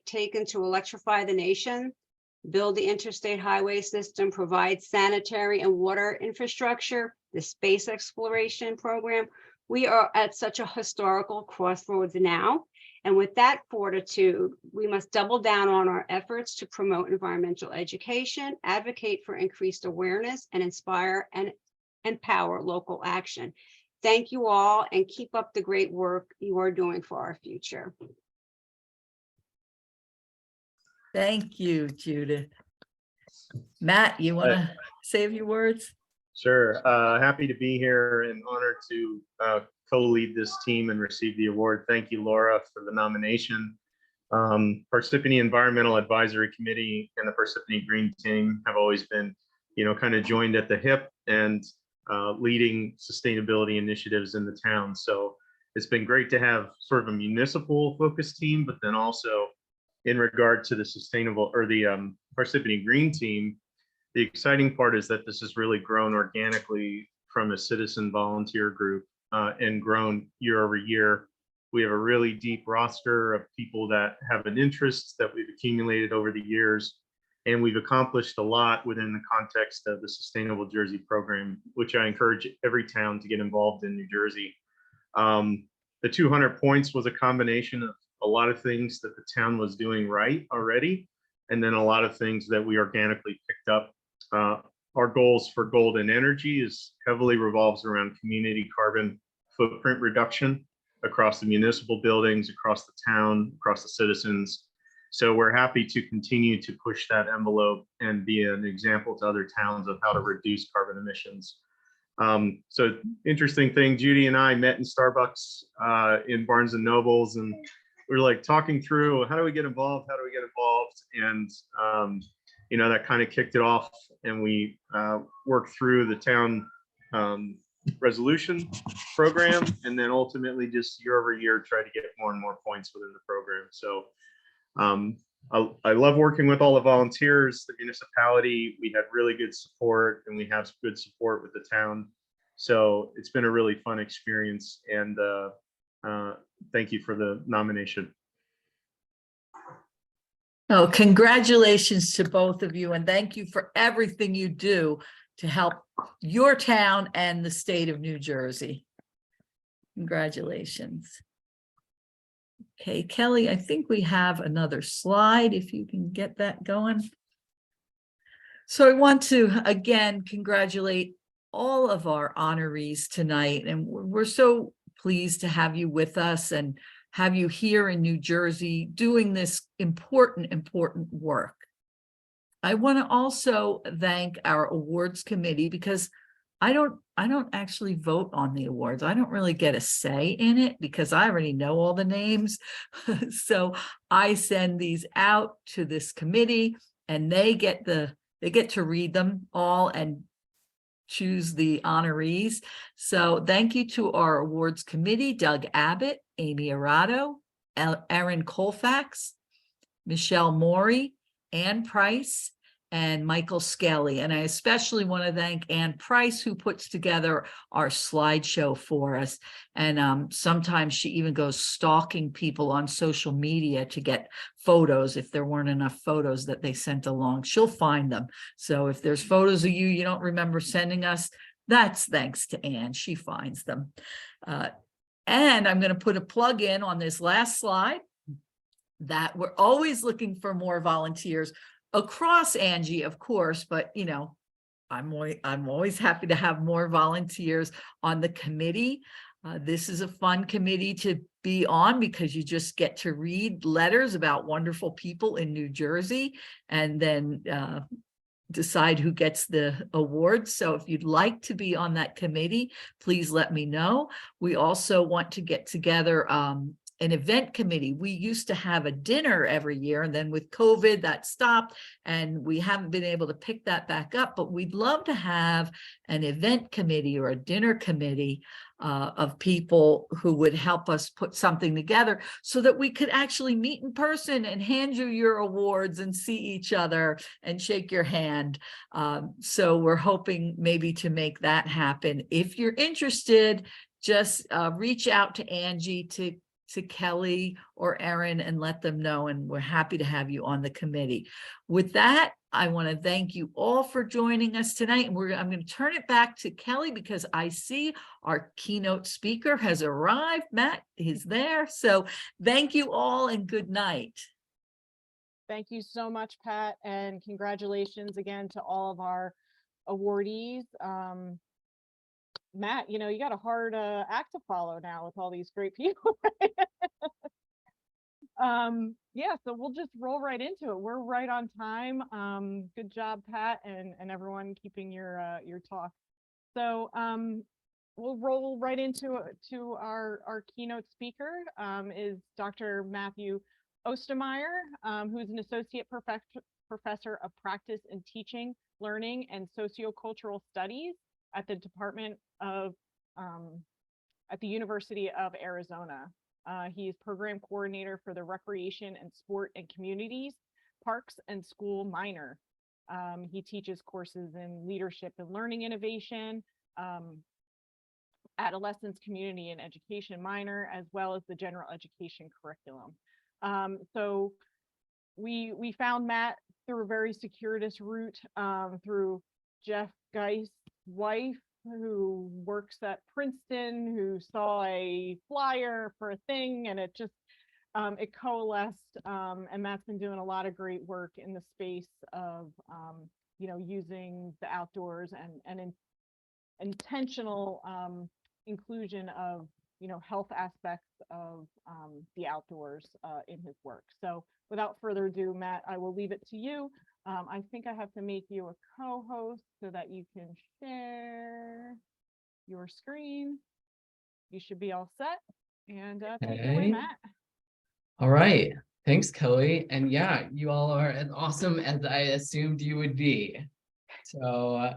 taken to electrify the nation, build the interstate highway system, provide sanitary and water infrastructure, the space exploration program. We are at such a historical crossroads now. And with that fortitude, we must double down on our efforts to promote environmental education, advocate for increased awareness, and inspire and empower local action. Thank you all, and keep up the great work you are doing for our future. Thank you, Judith. Matt, you want to say a few words? Sure. Happy to be here and honored to co-lead this team and receive the award. Thank you, Laura, for the nomination. Parsippany Environmental Advisory Committee and the Parsippany Green Team have always been, kind of joined at the hip and leading sustainability initiatives in the town. So it's been great to have sort of a municipal focused team, but then also in regard to the sustainable or the Parsippany Green Team, the exciting part is that this has really grown organically from a citizen volunteer group and grown year over year. We have a really deep roster of people that have an interest that we've accumulated over the years, and we've accomplished a lot within the context of the Sustainable Jersey program, which I encourage every town to get involved in New Jersey. The 200 points was a combination of a lot of things that the town was doing right already, and then a lot of things that we organically picked up. Our goals for Golden Energy is heavily revolves around community carbon footprint reduction across the municipal buildings, across the town, across the citizens. So we're happy to continue to push that envelope and be an example to other towns of how to reduce carbon emissions. So interesting thing, Judy and I met in Starbucks in Barnes and Nobles, and we were like talking through how do we get involved, and that kind of kicked it off, and we worked through the town resolution program, and then ultimately just year over year try to get more and more points within the program. So I love working with all the volunteers, the municipality. We had really good support, and we have good support with the town. So it's been a really fun experience, and thank you for the nomination. Oh, congratulations to both of you, and thank you for everything you do to help your town and the state of New Jersey. Congratulations. Okay, Kelly, I think we have another slide, if you can get that going. So I want to, again, congratulate all of our honorees tonight, and we're so pleased to have you with us and have you here in New Jersey doing this important work. I want to also thank our awards committee, because I don't actually vote on the awards. I don't really get a say in it because I already know all the names. So I send these out to this committee, and they get to read them all and choose the honorees. So thank you to our awards committee: Doug Abbott, Amy Arado, Erin Colfax, Michelle Morey, Ann Price, and Michael Skelly. And I especially want to thank Ann Price, who puts together our slideshow for us. And sometimes she even goes stalking people on social media to get photos. If there weren't enough photos that they sent along, she'll find them. So if there's photos of you don't remember sending us, that's thanks to Ann. She finds them. And I'm going to put a plug in on this last slide that we're always looking for more volunteers across ANJEE, of course, but I'm always happy to have more volunteers on the committee. This is a fun committee to be on because you just get to read letters about wonderful people in New Jersey and then decide who gets the award. So if you'd like to be on that committee, please let me know. We also want to get together an event committee. We used to have a dinner every year, and then with COVID that stopped, and we haven't been able to pick that back up, but we'd love to have an event committee or a dinner committee of people who would help us put something together so that we could actually meet in person and hand you your awards and see each other and shake your hand. So we're hoping maybe to make that happen. If you're interested, just reach out to ANJEE, to Kelly or Erin, and let them know, and we're happy to have you on the committee. With that, I want to thank you all for joining us tonight, and I'm going to turn it back to Kelly because I see our keynote speaker has arrived. Matt is there. So thank you all and good night. Thank you so much, Pat, and congratulations again to all of our awardees. Matt, you got a hard act to follow now with all these great people. Yeah, so we'll just roll right into it. We're right on time. Good job, Pat, and everyone keeping your talk So we'll roll right into our keynote speaker is Dr. Matthew Ostermeyer, who's an associate professor of practice and teaching, learning, and sociocultural studies at the Department of at the University of Arizona. He is program coordinator for the Recreation and Sport and Communities, Parks and School minor. He teaches courses in leadership and learning innovation, adolescence, community, and education minor, as well as the general education curriculum. So we found Matt through a very circuitous route through Jeff Geist's wife, who works at Princeton, who saw a flyer for a thing, and it just it coalesced, and Matt's been doing a lot of great work in the space of you know, using the outdoors and intentional inclusion of, you know, health aspects of the outdoors in his work. So without further ado, Matt, I will leave it to you. I think I have to make you a co-host so that you can share your screen. You should be all set. And take it away, Okay. Matt. All right. Thanks, Kelly. And yeah, you all are as awesome as I assumed you would be. So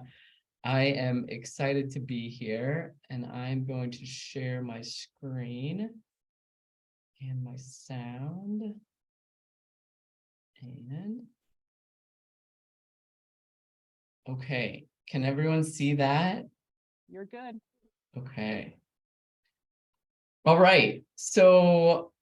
I am excited to be here, and I'm going to share my screen and my sound. And okay, can everyone see that? You're good. Okay. All right. So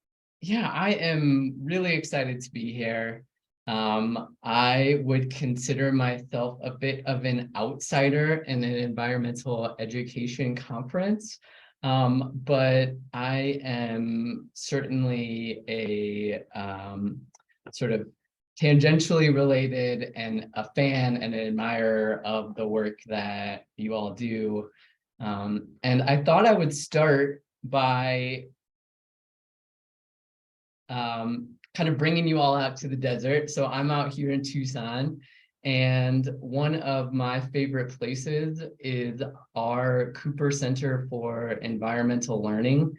yeah, I am really excited to be here. I would consider myself a bit of an outsider in an environmental education conference, but I am certainly a sort of tangentially related and a fan and an admirer of the work that you all do. And I thought I would start by kind of bringing you all out to the desert. So I'm out here in Tucson, and one of my favorite places is our Cooper Center for Environmental Learning,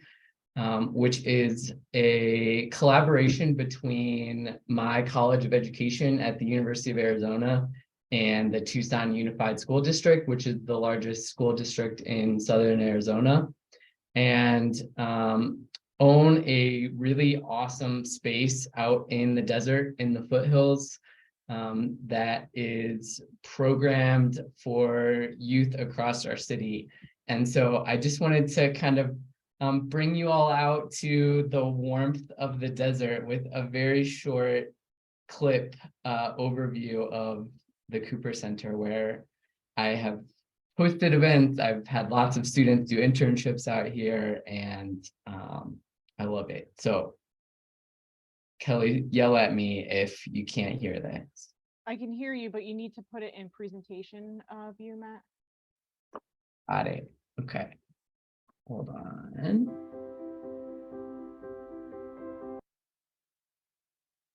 which is a collaboration between my College of Education at the University of Arizona and the Tucson Unified School District, which is the largest school district in Southern Arizona, and own a really awesome space out in the desert in the foothills that is programmed for youth across our city. And so I just wanted to kind of bring you all out to the warmth of the desert with a very short clip overview of the Cooper Center, where I have hosted events. I've had lots of students do internships out here, and I love it. So Kelly, yell at me if you can't hear this. I can hear you, but you need to put it in presentation view, Matt. Got it. Okay. Hold on.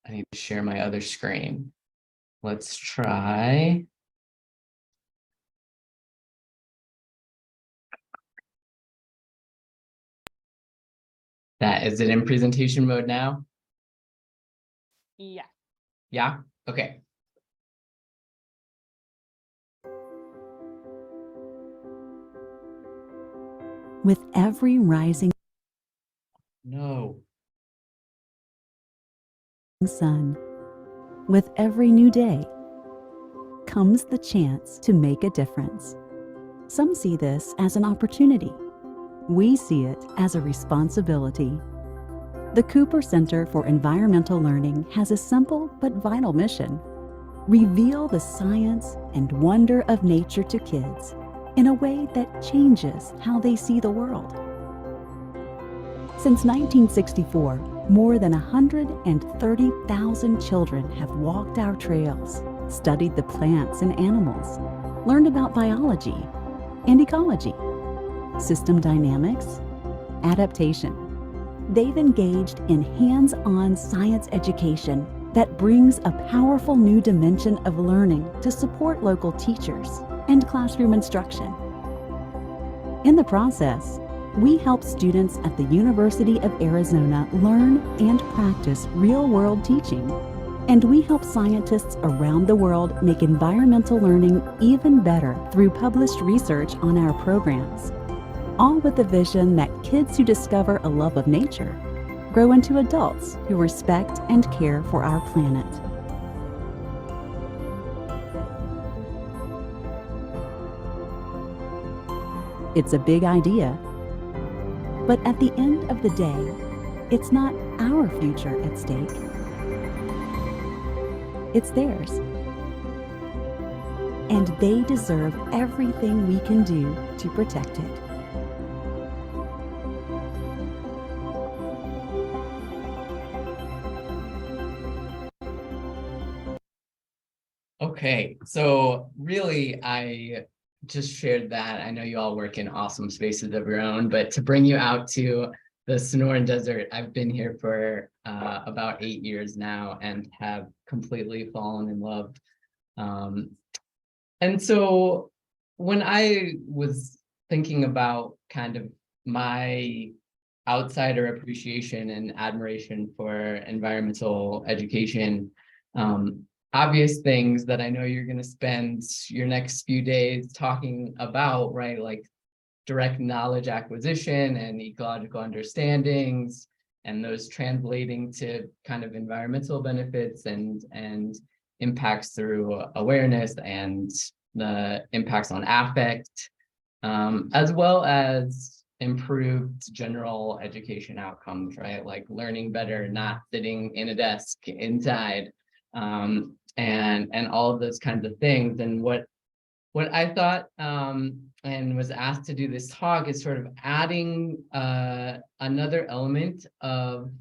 I need to share my other screen. Let's try. That, is it in presentation mode now? Yeah. Yeah? Okay. With every rising No. sun, with every new day, comes the chance to make a difference. Some see this as an opportunity. We see it as a responsibility. The Cooper Center for Environmental Learning has a simple but vital mission: reveal the science and wonder of nature to kids in a way that changes how they see the world. Since 1964, more than 130,000 children have walked our trails, studied the plants and animals, learned about biology and ecology, system dynamics, adaptation. They've engaged in hands-on science education that brings a powerful new dimension of learning to support local teachers and classroom instruction. In the process, we help students at the University of Arizona learn and practice real-world teaching. And we help scientists around the world make environmental learning even better through published research on our programs. All with the vision that kids who discover a love of nature grow into adults who respect and care for our planet. It's a big idea, but at the end of the day, it's not our future at stake. It's theirs. And they deserve everything we can do to protect it. Okay, so really, I just shared that. I know you all work in awesome spaces of your own, but to bring you out to the Sonoran Desert, I've been here for about 8 years now and have completely fallen in love. And so when I was thinking about kind of my outsider appreciation and admiration for environmental education, obvious things that I know you're going to spend your next few days talking about, right? Like direct knowledge acquisition and ecological understandings, and those translating to kind of environmental benefits and impacts through awareness and the impacts on affect, as well as improved general education outcomes, right? Like learning better, not sitting in a desk inside, and all of those kinds of things. And what I thought and was asked to do this talk is sort of adding another element of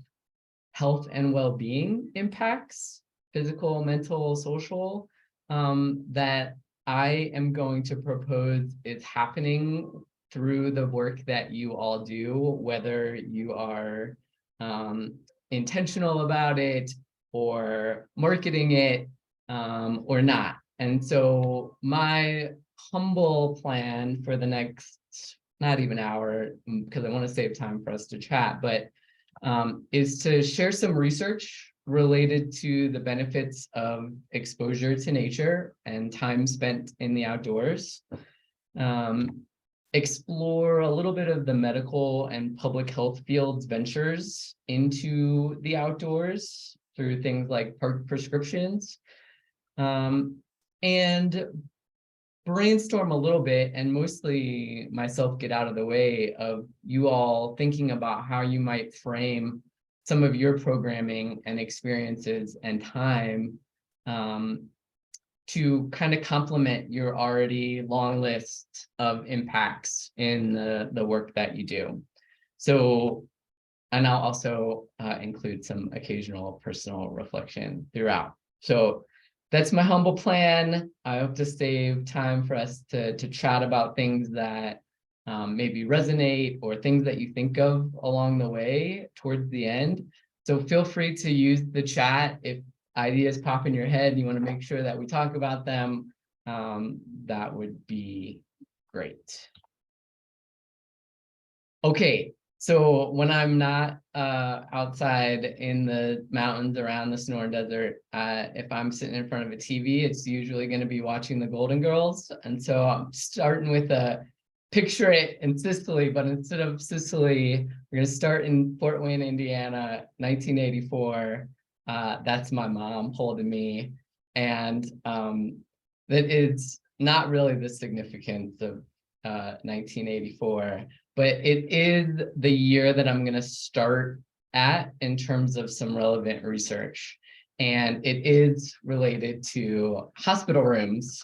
health and well-being impacts, physical, mental, social, that I am going to propose is happening through the work that you all do, whether you are intentional about it or marketing it or not. And so my humble plan for the next, not even hour, because I want to save time for us to chat, but is to share some research related to the benefits of exposure to nature and time spent in the outdoors. Explore a little bit of the medical and public health fields ventures into the outdoors through things like prescriptions, and brainstorm a little bit, and mostly myself get out of the way of you all thinking about how you might frame some of your programming and experiences and time to kind of complement your already long list of impacts in the work that you do. So, and I'll also include some occasional personal reflection throughout. So that's my humble plan. I hope to save time for us to chat about things that maybe resonate or things that you think of along the way towards the end. So feel free to use the chat if ideas pop in your head and you want to make sure that we talk about them. That would be great. Okay. So when I'm not outside in the mountains around the Sonoran Desert, if I'm sitting in front of a TV, it's usually going to be watching the Golden Girls. And so I'm starting with a picture it in Sicily, but instead of Sicily, we're going to start in Fort Wayne, Indiana, 1984. That's my mom holding me. And that is not really the significance of 1984. But it is the year that I'm going to start at in terms of some relevant research. And it is related to hospital rooms.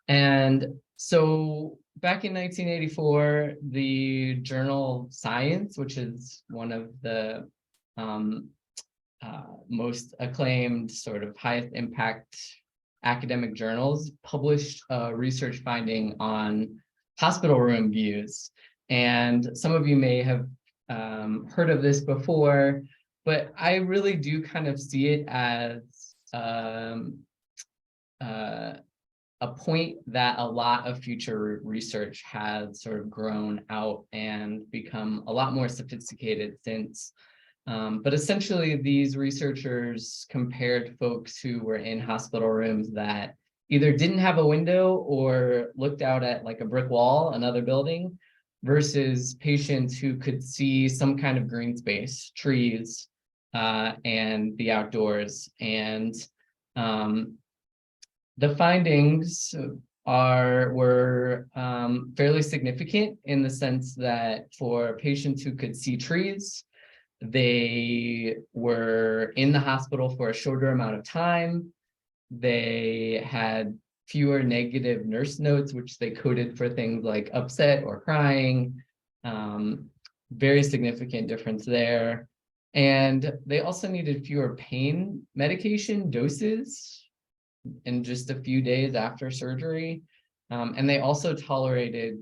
And so back in 1984, the journal Science, which is one of the most acclaimed, sort of highest impact academic journals, published a research finding on hospital room views. And some of you may have heard of this before, but I really do kind of see it as a point that a lot of future research has sort of grown out and become a lot more sophisticated since. But essentially, these researchers compared folks who were in hospital rooms that either didn't have a window or looked out at like a brick wall, another building, versus patients who could see some kind of green space, trees, and the outdoors. And the findings were fairly significant in the sense that for patients who could see trees, they were in the hospital for a shorter amount of time. They had fewer negative nurse notes, which they coded for things like upset or crying. Very significant difference there. And they also needed fewer pain medication doses in just a few days after surgery. And they also tolerated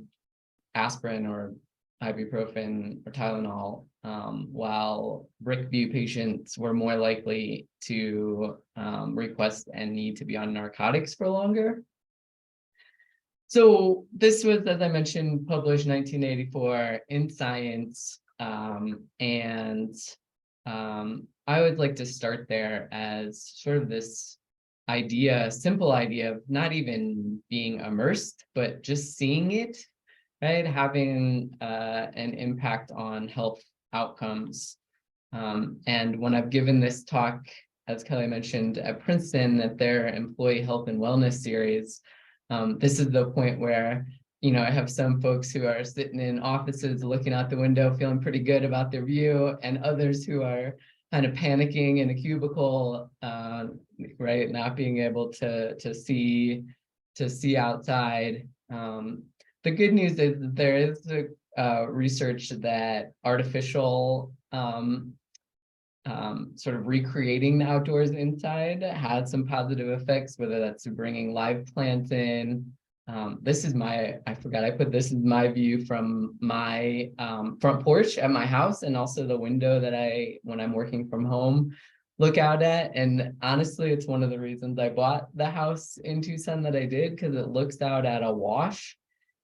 aspirin or ibuprofen or Tylenol, while BRIC-view patients were more likely to request and need to be on narcotics for longer. So this was, as I mentioned, published 1984 in Science. I would like to start there as sort of this idea, simple idea of not even being immersed, but just seeing it, right? Having an impact on health outcomes. And when I've given this talk, as Kelly mentioned, at Princeton, at their employee health and wellness series, this is the point where, you know, I have some folks who are sitting in offices looking out the window, feeling pretty good about their view, and others who are kind of panicking in a cubicle, right? Not being able to see outside. The good news is that there is research that artificial sort of recreating the outdoors inside has some positive effects, whether that's bringing live plants in. This is I forgot I put this is my view from my front porch at my house, and also the window that when I'm working from home, look out at. And honestly, it's one of the reasons I bought the house in Tucson that I did, because it looks out at a wash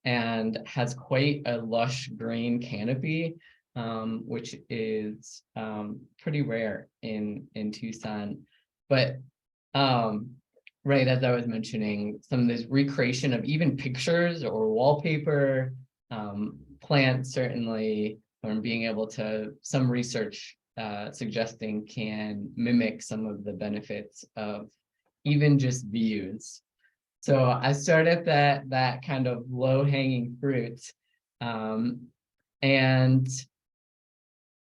and has quite a lush green canopy, which is pretty rare in Tucson. But right, as I was mentioning, some of this recreation of even pictures or wallpaper, plants certainly, or being able to, some research suggesting can mimic some of the benefits of even just views. So I started that kind of low-hanging fruit, and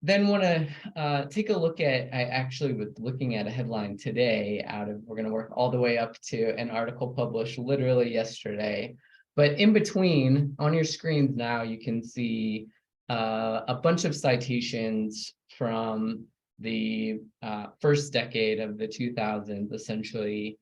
then want to take a look at, I actually was looking at a headline today we're going to work all the way up to an article published literally yesterday. But in between, on your screens now, you can see a bunch of citations from the first decade of the 2000s, essentially,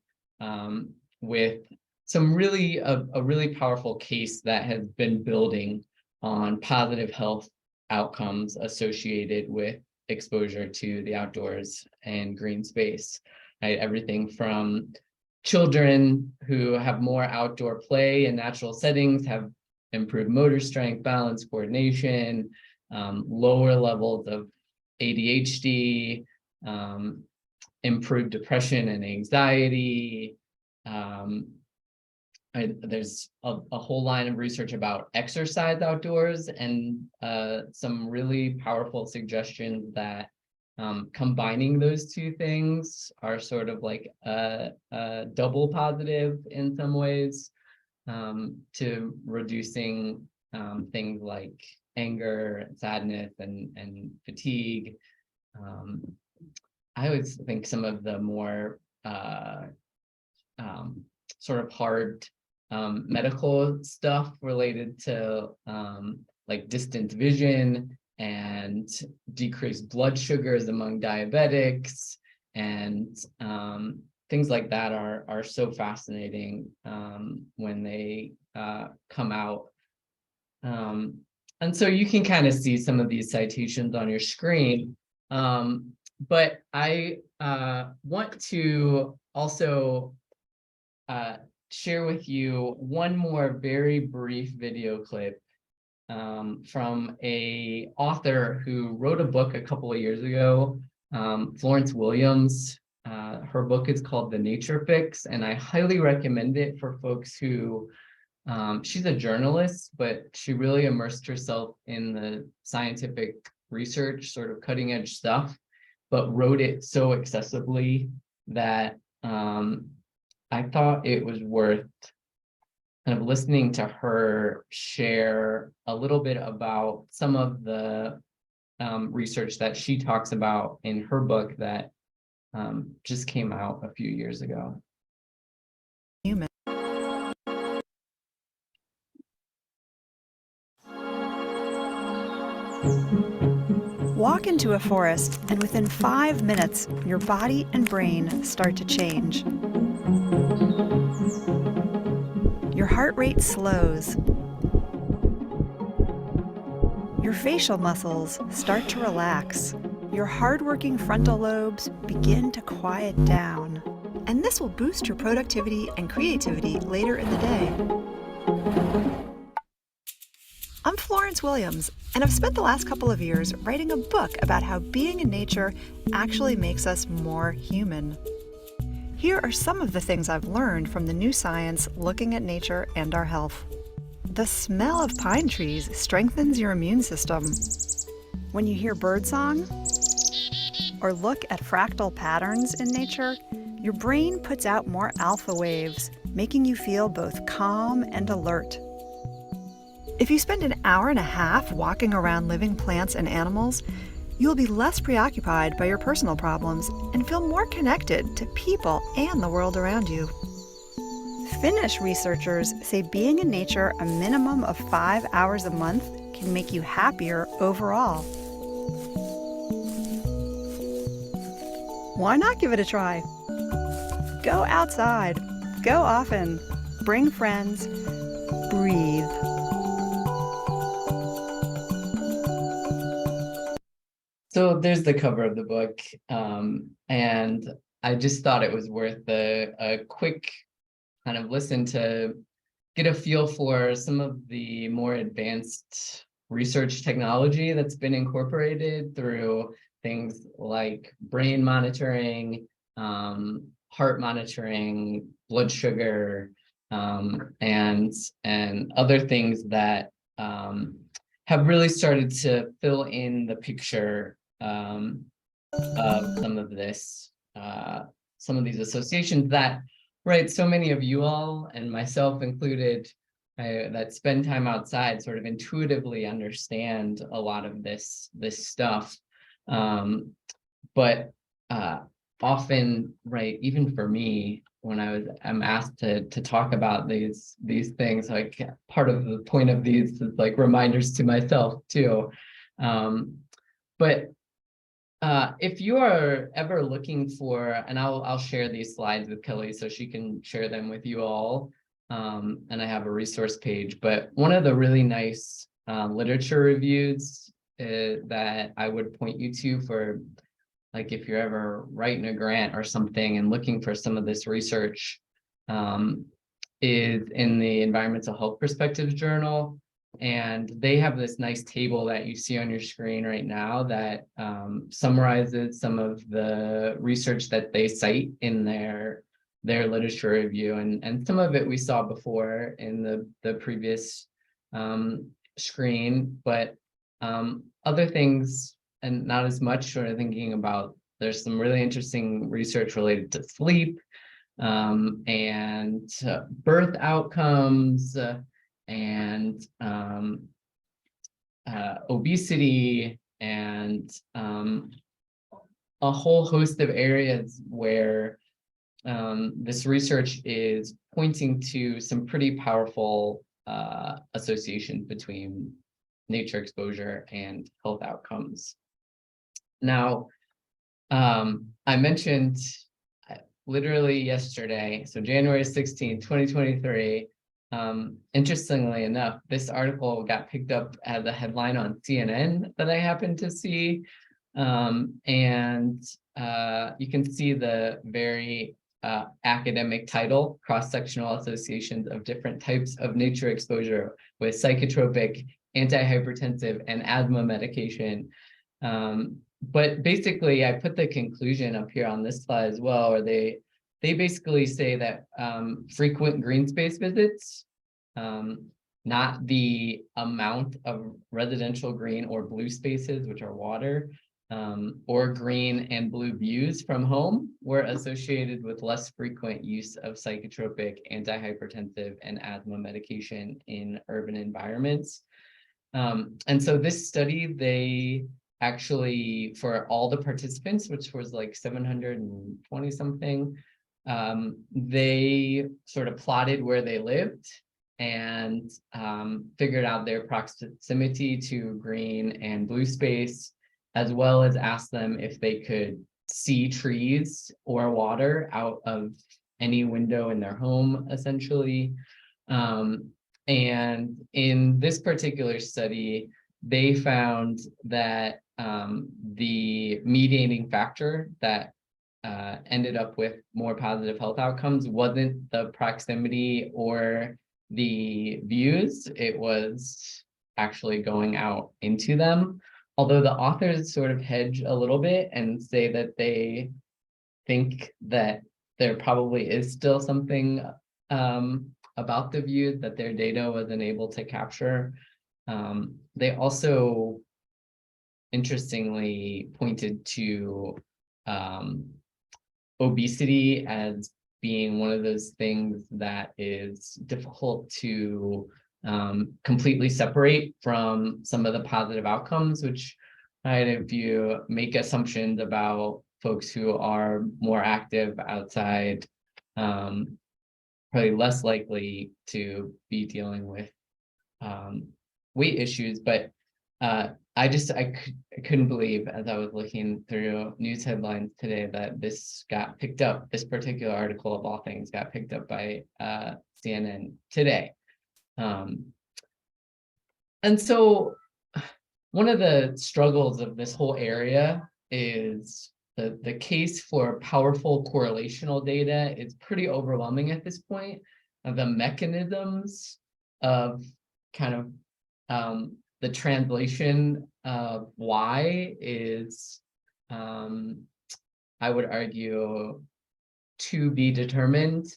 with some a really powerful case that has been building on positive health outcomes associated with exposure to the outdoors and green space, right? Everything from children who have more outdoor play in natural settings have improved motor strength, balance, coordination, lower levels of ADHD, improved depression and anxiety. There's a whole line of research about exercise outdoors, and some really powerful suggestions that combining those two things are sort of like a double positive in some ways, to reducing things like anger, sadness, and fatigue. I would think some of the more sort of hard medical stuff related to like distant vision and decreased blood sugars among diabetics, and things like that are so fascinating when they come out. And so you can kind of see some of these citations on your screen. But I want to also share with you one more very brief video clip from a author who wrote a book a couple of years ago, Florence Williams. Her book is called The Nature Fix, and I highly recommend it for folks who, she's a journalist, but she really immersed herself in the scientific research, sort of cutting edge stuff, but wrote it so accessibly that I thought it was worth kind of listening to her share a little bit about some of the research that she talks about in her book that just came out a few years ago. Human. Walk into a forest, and within 5 minutes, your body and brain start to change. Your heart rate slows. Your facial muscles start to relax. Your hardworking frontal lobes begin to quiet down. And this will boost your productivity and creativity later in the day. I'm Florence Williams, and I've spent the last couple of years writing a book about how being in nature actually makes us more human. Here are some of the things I've learned from the new science looking at nature and our health. The smell of pine trees strengthens your immune system. When you hear birdsong or look at fractal patterns in nature, your brain puts out more alpha waves, making you feel both calm and alert. If you spend an hour and a half walking around living plants and animals, you'll be less preoccupied by your personal problems and feel more connected to people and the world around you. Finnish researchers say being in nature a minimum of 5 hours a month can make you happier overall. Why not give it a try? Go outside, go often, bring friends, breathe. So there's the cover of the book, and I just thought it was worth a quick kind of listen to get a feel for some of the more advanced research technology that's been incorporated through things like brain monitoring, heart monitoring, blood sugar, and other things that have really started to fill in the picture of some of this, some of these associations that, right, so many of you all and myself included that spend time outside sort of intuitively understand a lot of this stuff. But often, right, even for me, when I'm asked to talk about these things, like part of the point of these is like reminders to myself too. But if you are ever looking for, and I'll share these slides with Kelly so she can share them with you all. And I have a resource page, but one of the really nice literature reviews that I would point you to for, like, if you're ever writing a grant or something and looking for some of this research, is in the Environmental Health Perspectives Journal. And they have this nice table that you see on your screen right now that summarizes some of the research that they cite in their literature review. And some of it we saw before in the previous screen, but other things, and not as much, sort of thinking about, there's some really interesting research related to sleep and birth outcomes and obesity and a whole host of areas where this research is pointing to some pretty powerful associations between nature exposure and health outcomes. Now, I mentioned literally yesterday, so January 16, 2023, interestingly enough, this article got picked up as a headline on CNN that I happened to see. And you can see the very academic title, cross-sectional associations of different types of nature exposure with psychotropic, antihypertensive, and asthma medication. But basically, I put the conclusion up here on this slide as well, where they basically say that frequent green space visits, not the amount of residential green or blue spaces, which are water, or green and blue views from home, were associated with less frequent use of psychotropic, antihypertensive, and asthma medication in urban environments. And so this study, they actually, for all the participants, which was like 720 something, they sort of plotted where they lived and figured out their proximity to green and blue space, as well as asked them if they could see trees or water out of any window in their home, essentially. And in this particular study, they found that the mediating factor that ended up with more positive health outcomes wasn't the proximity or the views, it was actually going out into them. Although the authors sort of hedge a little bit and say that they think that there probably is still something about the views that their data wasn't able to capture. They also interestingly pointed to obesity as being one of those things that is difficult to completely separate from some of the positive outcomes, which, right, if you make assumptions about folks who are more active outside, probably less likely to be dealing with weight issues. But I couldn't believe, as I was looking through news headlines today, that this got picked up, this particular article of all things got picked up by CNN today. And so one of the struggles of this whole area is the case for powerful correlational data is pretty overwhelming at this point. The mechanisms of kind of the translation of why is, I would argue, to be determined.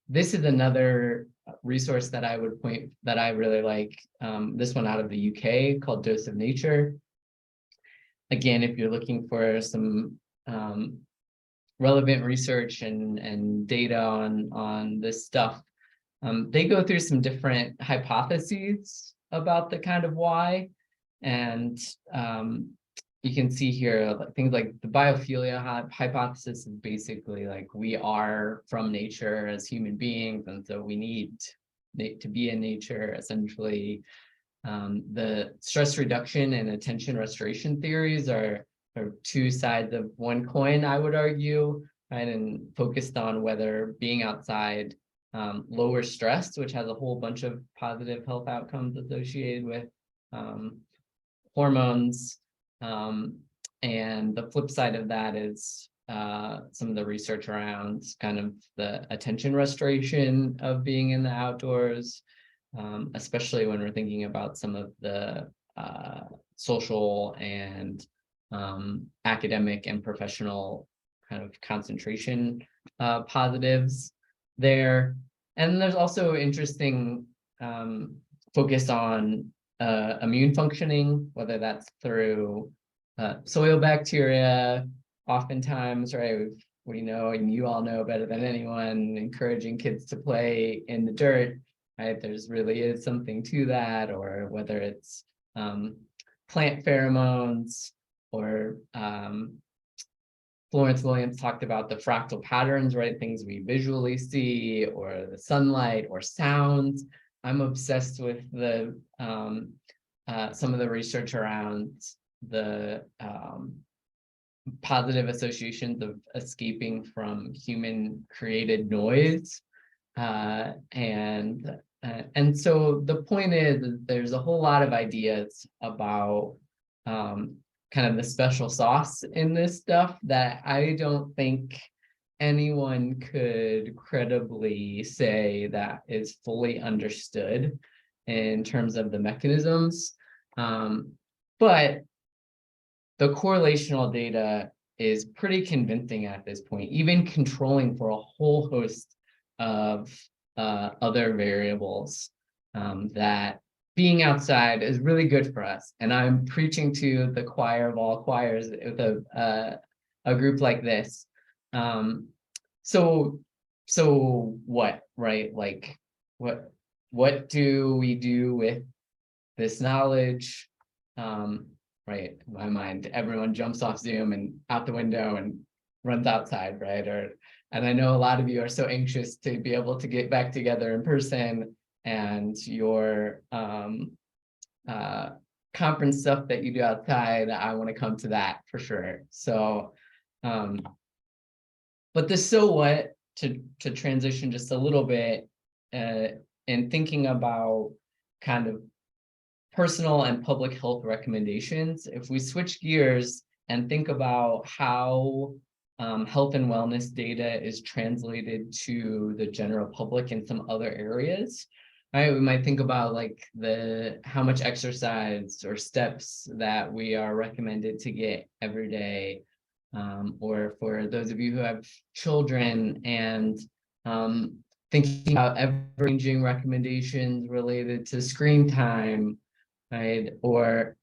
This is another resource that I would point that I really like, this one out of the UK called Dose of Nature. Again, if you're looking for some relevant research and data on this stuff, they go through some different hypotheses about the kind of why. And you can see here things like the biophilia hypothesis is basically like we are from nature as human beings, and so we need to be in nature. Essentially, the stress reduction and attention restoration theories are two sides of one coin, I would argue, right? And focused on whether being outside lowers stress, which has a whole bunch of positive health outcomes associated with hormones. And the flip side of that is some of the research around kind of the attention restoration of being in the outdoors, especially when we're thinking about some of the social and academic and professional kind of concentration positives there. And there's also interesting focus on immune functioning, whether that's through soil bacteria, oftentimes, right? We know, and you all know better than anyone, encouraging kids to play in the dirt, right? There's really is something to that, or whether it's plant pheromones, or Florence Williams talked about the fractal patterns, right? Things we visually see, or the sunlight, or sounds. I'm obsessed with the some of the research around the positive associations of escaping from human created noise. And so the point is there's a whole lot of ideas about kind of the special sauce in this stuff that I don't think anyone could credibly say that is fully understood in terms of the mechanisms. But the correlational data is pretty convincing at this point, even controlling for a whole host of other variables, that being outside is really good for us. And I'm preaching to the choir of all choirs with a group like this. So what, right? Like, what do we do with this knowledge? Right, in my mind, everyone jumps off Zoom and out the window and runs outside, right? And I know a lot of you are so anxious to be able to get back together in person, and your conference stuff that you do outside, I want to come to that for sure. So, but the so what, to transition just a little bit, and thinking about kind of personal and public health recommendations, if we switch gears and think about how health and wellness data is translated to the general public in some other areas, right? We might think about like how much exercise or steps that we are recommended to get every day, or for those of you who have children, and thinking about ever-changing recommendations related to screen time, right? Or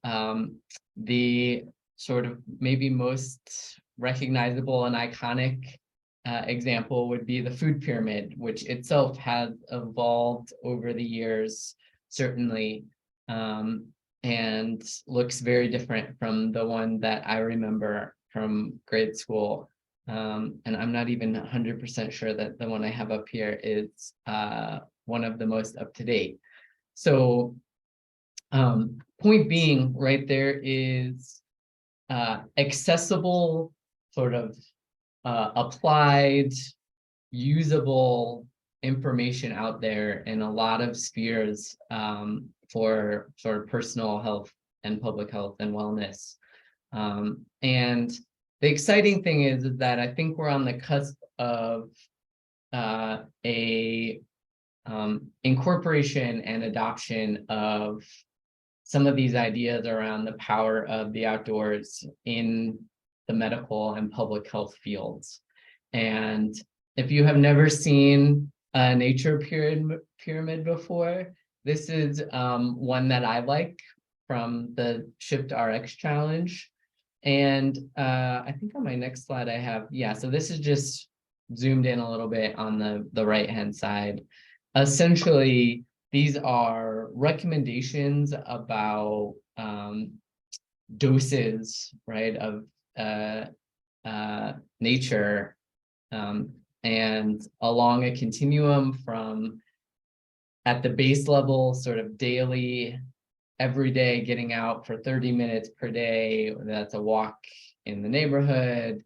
the sort of maybe most recognizable and iconic example would be the food pyramid, which itself has evolved over the years, certainly, and looks very different from the one that I remember from grade school. And I'm not even 100% sure that the one I have up here is one of the most up to date. So point being, right, there is accessible, sort of applied, usable information out there in a lot of spheres for sort of personal health and public health and wellness. And the exciting thing is that I think we're on the cusp of a incorporation and adoption of some of these ideas around the power of the outdoors in the medical and public health fields. And if you have never seen a nature pyramid before, this is one that I like from the Shift RX challenge. And I think on my next slide I have, yeah, so this is just zoomed in a little bit on the right-hand side. Essentially, these are recommendations about doses, right, of nature, and along a continuum from at the base level, sort of daily, every day, getting out for 30 minutes per day. That's a walk in the neighborhood,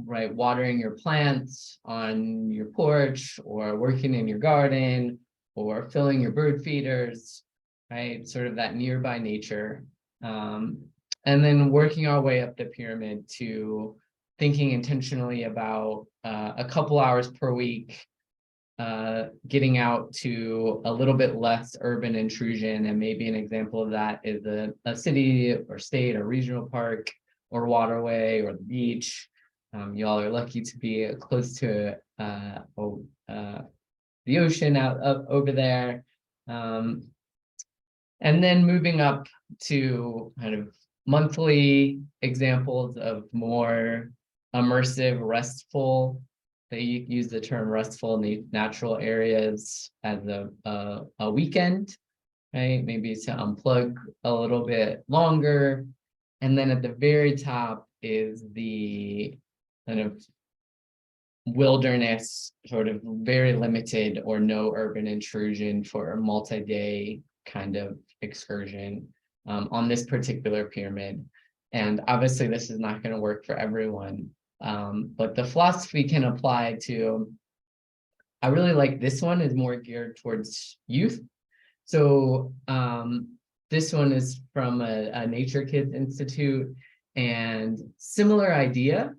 right, watering your plants on your porch, or working in your garden, or filling your bird feeders, right, sort of that nearby nature. And then working our way up the pyramid to thinking intentionally about a couple hours per week, getting out to a little bit less urban intrusion. And maybe an example of that is a city or state or regional park or waterway or the beach. Y'all are lucky to be close to the ocean out over there. And then moving up to kind of monthly examples of more immersive, restful. They use the term restful natural areas as a weekend, right? Maybe to unplug a little bit longer. And then at the very top is the kind of wilderness, sort of very limited or no urban intrusion for a multi-day kind of excursion on this particular pyramid. And obviously this is not going to work for everyone, but the philosophy can apply to, I really like this one, is more geared towards youth. So this one is from a Nature Kids Institute, And similar idea,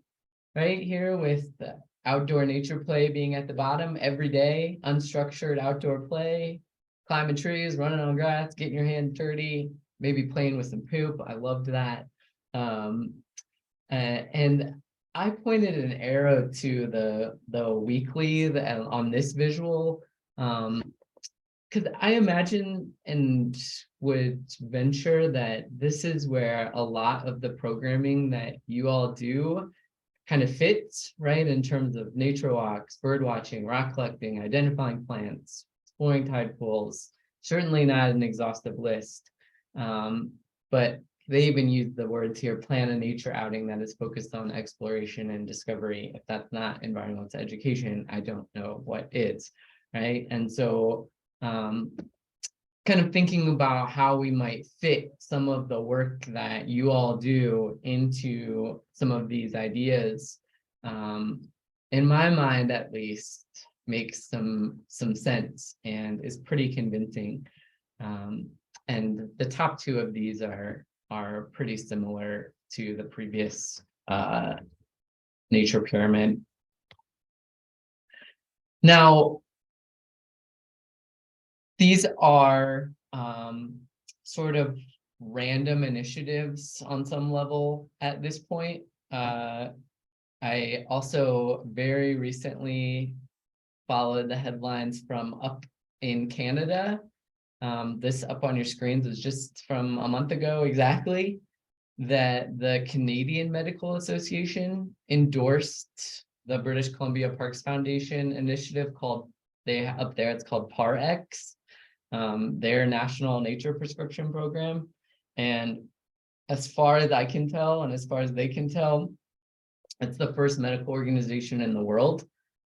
right here with the outdoor nature play being at the bottom every day, unstructured outdoor play, climbing trees, running on grass, getting your hands dirty, maybe playing with some poop. I loved that. And I pointed an arrow to the weekly on this visual, because I imagine and would venture that this is where a lot of the programming that you all do kind of fits, right? In terms of nature walks, bird watching, rock collecting, identifying plants, exploring tide pools. Certainly not an exhaustive list, but they even use the words here, plan a nature outing that is focused on exploration and discovery. If that's not environmental education, I don't know what is, right? And so kind of thinking about how we might fit some of the work that you all do into some of these ideas, in my mind at least, makes some sense and is pretty convincing. And the top two of these are pretty similar to the previous nature pyramid. Now, these are sort of random initiatives on some level at this point. I also very recently followed the headlines from up in Canada. This up on your screens is just from a month ago exactly, that the Canadian Medical Association endorsed the British Columbia Parks Foundation initiative called, up there it's called PARX, their national nature prescription program. And as far as I can tell, and as far as they can tell, it's the first medical organization in the world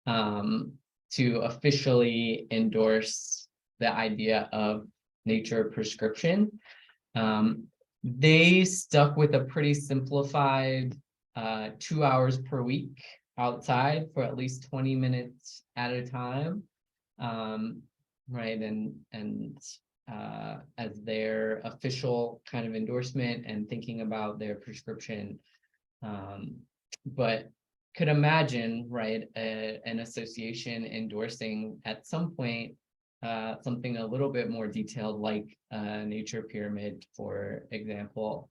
to officially endorse the idea of nature prescription. They stuck with a pretty simplified 2 hours per week outside for at least 20 minutes at a time. Right, and as their official kind of endorsement and thinking about their prescription, but could imagine, right, an association endorsing at some point something a little bit more detailed, like a nature pyramid, for example.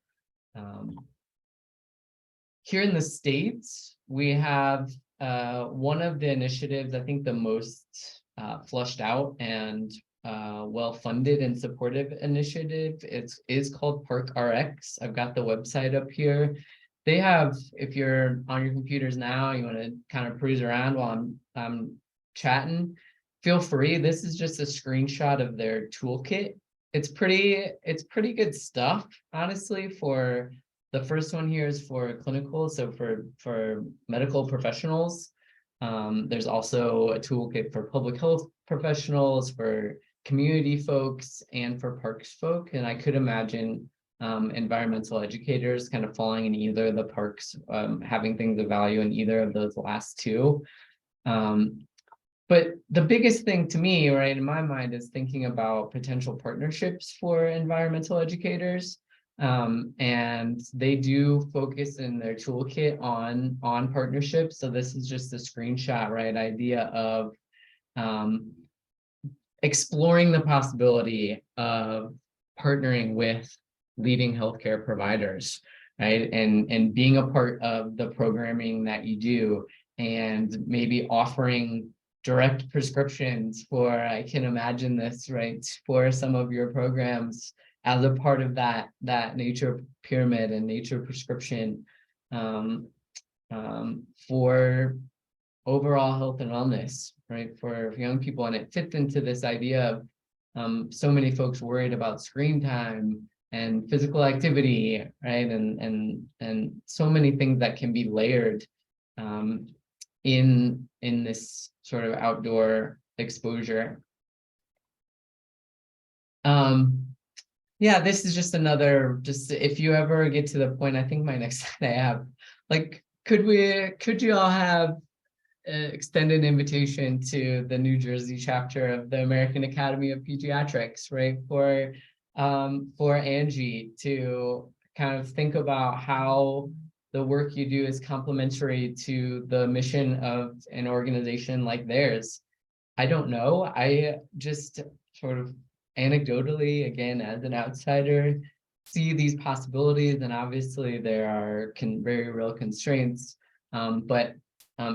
Here in the States, we have one of the initiatives, I think the most flushed out and well-funded and supportive initiative. Is called ParkRx. I've got the website up here. They have, if you're on your computers now, you want to kind of cruise around while I'm chatting, feel free. This is just a screenshot of their toolkit. It's pretty good stuff, honestly. For the first one here is for clinical, so for medical professionals. There's also a toolkit for public health professionals, for community folks, and for parks folk. And I could imagine environmental educators kind of falling in either of the parks, having things of value in either of those last two. But the biggest thing to me, right, in my mind, is thinking about potential partnerships for environmental educators. And they do focus in their toolkit on partnerships. So this is just a screenshot, right? Idea of exploring the possibility of partnering with leading healthcare providers, right? And being a part of the programming that you do, and maybe offering direct prescriptions for, I can imagine this, right, for some of your programs as a part of that nature pyramid and nature prescription, for overall health and wellness, right, for young people. And it fits into this idea of so many folks worried about screen time and physical activity, right, and so many things that can be layered in this sort of outdoor exposure. Yeah, this is just another, just if you ever get to the point, I think my next slide I have, like, could you all have extend an invitation to the New Jersey chapter of the American Academy of Pediatrics, right, for ANJEE to kind of think about how the work you do is complementary to the mission of an organization like theirs. I don't know. I just sort of anecdotally, again, as an outsider, see these possibilities, and obviously there are very real constraints. But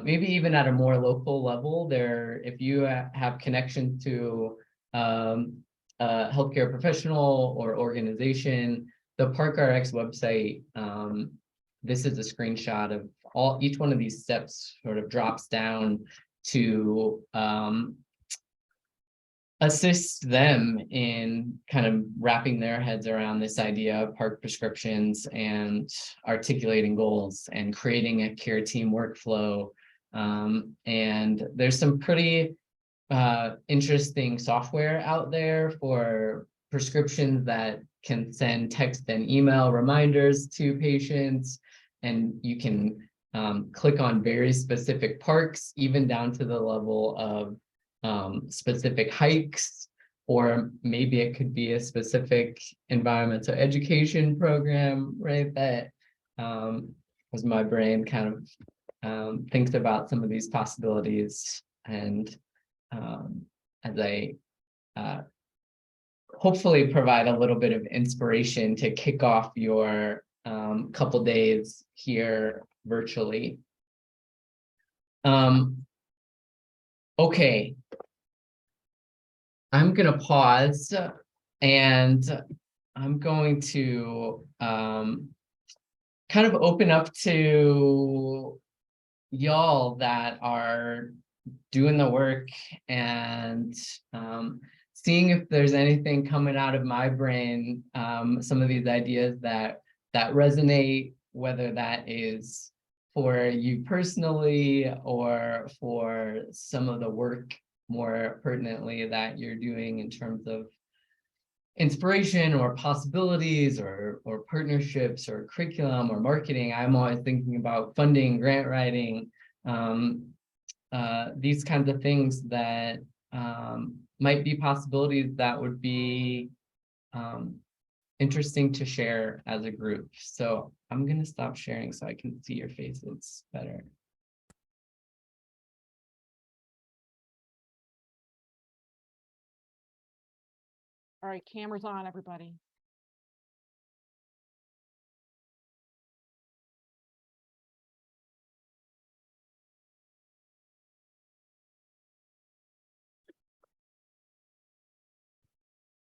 maybe even at a more local level, if you have connection to a healthcare professional or organization, the ParkRx website, this is a screenshot of each one of these steps sort of drops down to assist them in kind of wrapping their heads around this idea of park prescriptions and articulating goals and creating a care team workflow. And there's some pretty interesting software out there for prescriptions that can send text and email reminders to patients, and you can click on very specific parks, even down to the level of specific hikes, or maybe it could be a specific environmental education program, right? That as my brain kind of thinks about some of these possibilities, and as I hopefully provide a little bit of inspiration to kick off your couple days here virtually. Okay, I'm gonna pause, and I'm going to kind of open up to y'all that are doing the work, and seeing if there's anything coming out of my brain, some of these ideas that resonate, whether that is for you personally or for some of the work more pertinently that you're doing in terms of inspiration or possibilities or partnerships or curriculum or marketing. I'm always thinking about funding, grant writing, these kinds of things that might be possibilities that would be interesting to share as a group. So I'm going to stop sharing so I can see your faces better. All right, cameras on, everybody.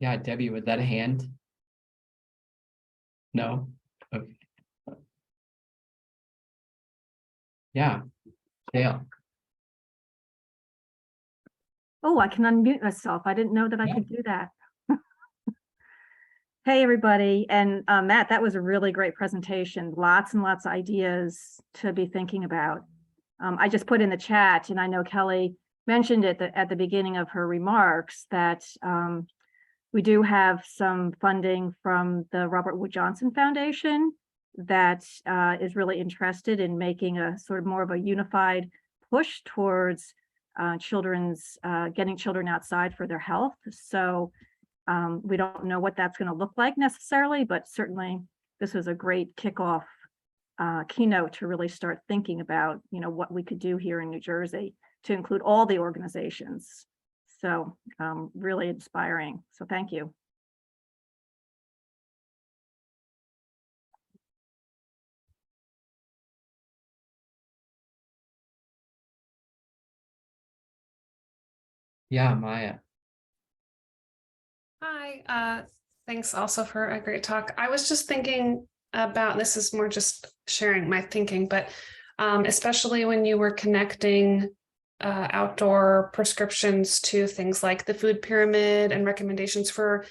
Yeah, Debbie, was that a hand? No? Okay. Yeah, Dale. Oh, I can unmute myself. I didn't know that I could do that. Hey, everybody. And Matt, that was a really great presentation. Lots and lots of ideas to be thinking about. I just put in the chat, and I know Kelly mentioned it at the beginning of her remarks, that we do have some funding from the Robert Wood Johnson Foundation that is really interested in making a sort of more of a unified push towards getting children outside for their health. So we don't know what that's going to look like necessarily, but certainly this was a great kickoff keynote to really start thinking about, what we could do here in New Jersey to include all the organizations. So really inspiring. So thank you. Yeah, Maya. Hi, thanks also for a great talk. I was just thinking about, this is more just sharing my thinking, but especially when you were connecting outdoor prescriptions to things like the food pyramid and recommendations for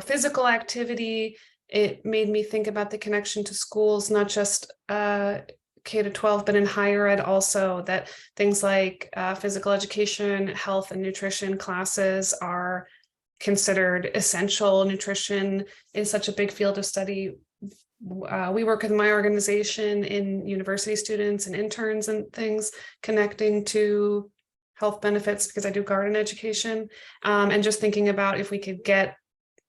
physical activity, it made me think about the connection to schools, not just K-12, but in higher ed also, that things like physical education, health and nutrition classes are considered essential. Nutrition is such a big field of study. We work with my organization in university students and interns and things connecting to health benefits, because I do garden education, and just thinking about if we could get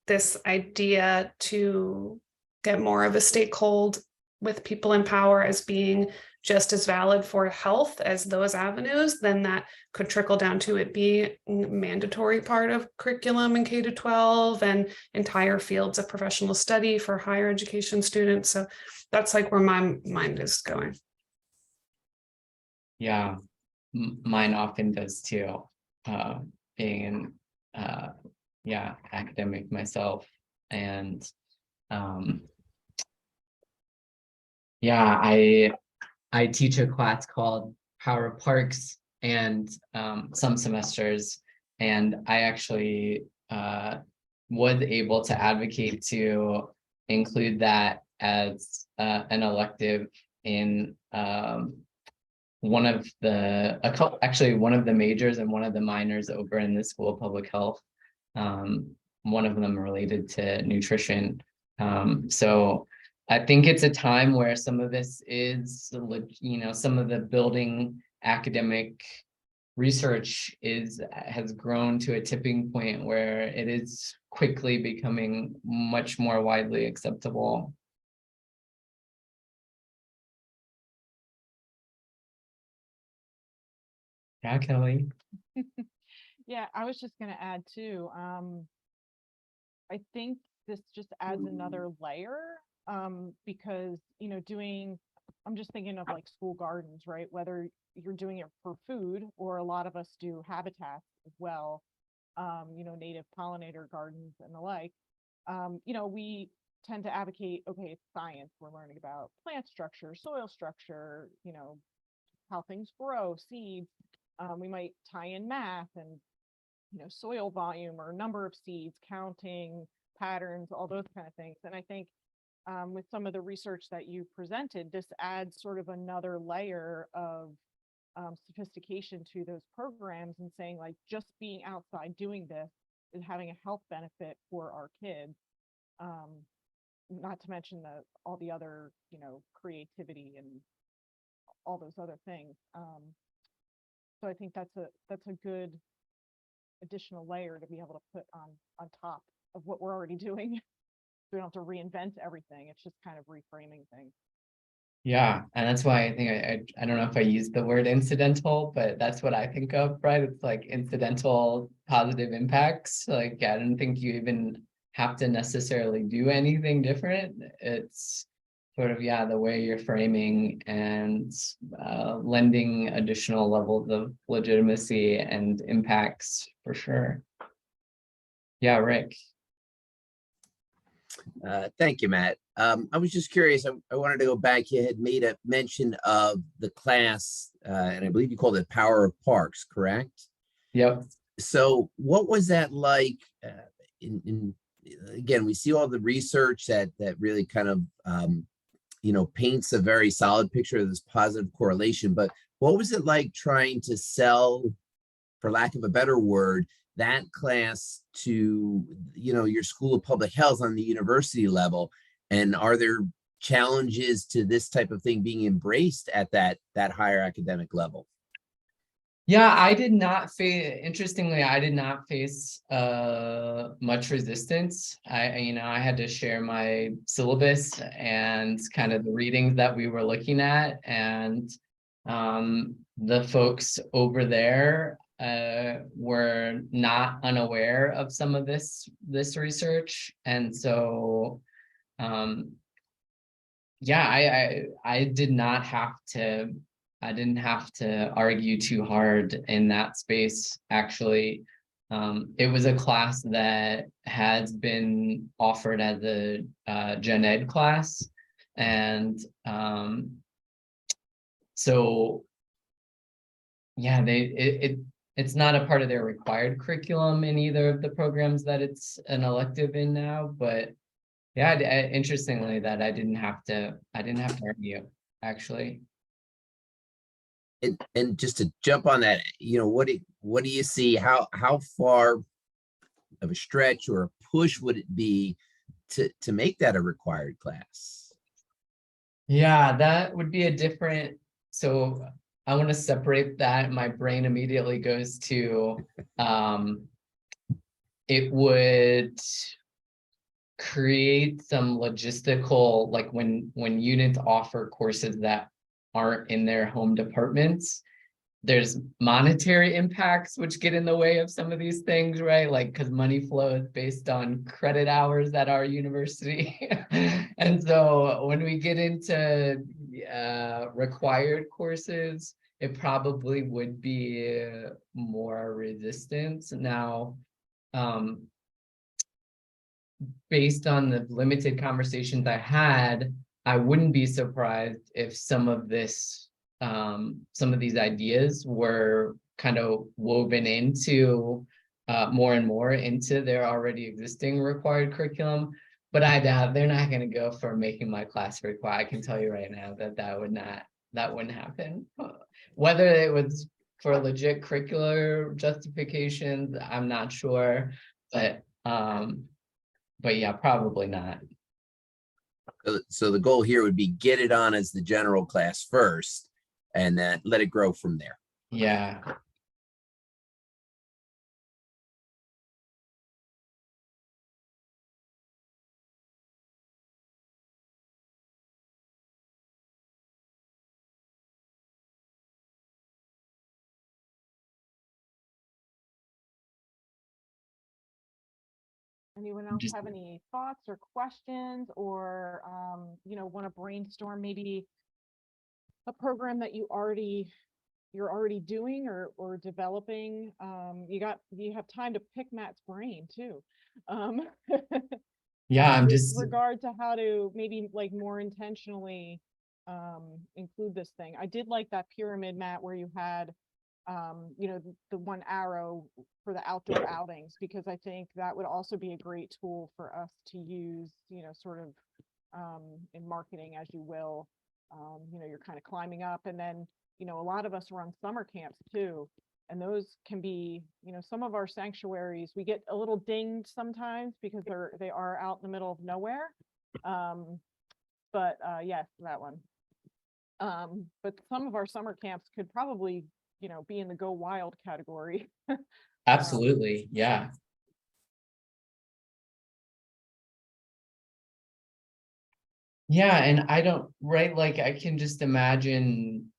this idea to get more of a stakehold with people in power as being just as valid for health as those avenues, then that could trickle down to it be a mandatory part of curriculum in K-12 and entire fields of professional study for higher education students. So that's like where my mind is going. Yeah, mine often does too. Being academic myself, and I teach a class called Power of Parks, and some semesters, and I actually was able to advocate to include that as an elective in one of the majors and one of the minors over in the School of Public Health. One of them related to nutrition. So I think it's a time where some of this is, some of the building academic research has grown to a tipping point where it is quickly becoming much more widely acceptable. Yeah, Kelly. Yeah, I was just going to add too. I think this just adds another layer because, I'm just thinking of like school gardens, right? Whether you're doing it for food or a lot of us do habitats as well, native pollinator gardens and the like. We tend to advocate, okay, it's science. We're learning about plant structure, soil structure, how things grow, seeds. We might tie in math and, soil volume or number of seeds, counting patterns, all those kind of things. And I think with some of the research that you presented, this adds sort of another layer of sophistication to those programs and saying like just being outside doing this is having a health benefit for our kids. Not to mention all the other, creativity and all those other things. So I think that's a good additional layer to be able to put on top of what we're already doing. We don't have to reinvent everything. It's just kind of reframing things. Yeah, and that's why I think I don't know if I used the word incidental, but that's what I think of, right? It's like incidental positive impacts. Like I don't think you even have to necessarily do anything different. It's sort of, the way you're framing and lending additional levels of legitimacy and impacts for sure. Yeah, Rick. Thank you, Matt. I was just curious. I wanted to go back. You had made a mention of the class, and I believe you called it Power of Parks, correct? Yep. So what was that like? Again, we see all the research that really kind of paints a very solid picture of this positive correlation. But what was it like trying to sell, for lack of a better word, that class to your School of Public Health on the university level? And are there challenges to this type of thing being embraced at that higher academic level? Yeah, I did not face, interestingly, I did not face much resistance. I had to share my syllabus and kind of the readings that we were looking at, and the folks over there were not unaware of some of this research. And so I didn't have to argue too hard in that space. Actually, it was a class that has been offered as a gen ed class, and so it's not a part of their required curriculum in either of the programs that it's an elective in now. But interestingly, that I didn't have to argue, actually. And just to jump on that, what do you see? How far of a stretch or a push would it be to make that a required class? Yeah, that would be a different. So I want to separate that. My brain immediately goes to it would create some logistical, like when units offer courses that aren't in their home departments, there's monetary impacts which get in the way of some of these things, right? Like, because money flows based on credit hours at our university. And so when we get into required courses, it probably would be more resistance. Now, based on the limited conversations I had, I wouldn't be surprised if some of these ideas were kind of woven into more and more into their already existing required curriculum. But I doubt they're not going to go for making my class required. I can tell you right now that wouldn't happen. Whether it was for legit curricular justifications, I'm not sure, but yeah, probably not. So the goal here would be get it on as the general class first, and then let it grow from there. Yeah. Anyone else Just- have any thoughts or questions, or want to brainstorm maybe a program that you're already doing or developing? You have time to pick Matt's brain too. Yeah, I'm with just regard to how to maybe like more intentionally include this thing. I did like that pyramid, Matt, where you had the one arrow for the outdoor outings, because I think that would also be a great tool for us to use, sort of in marketing, as you will. You're kind of climbing up, and then, a lot of us run summer camps too. And those can be, some of our sanctuaries, we get a little dinged sometimes because they are out in the middle of nowhere. Yes, that one. But some of our summer camps could probably, be in the go wild category. absolutely, yeah. Yeah, and I don't, right, like I can just imagine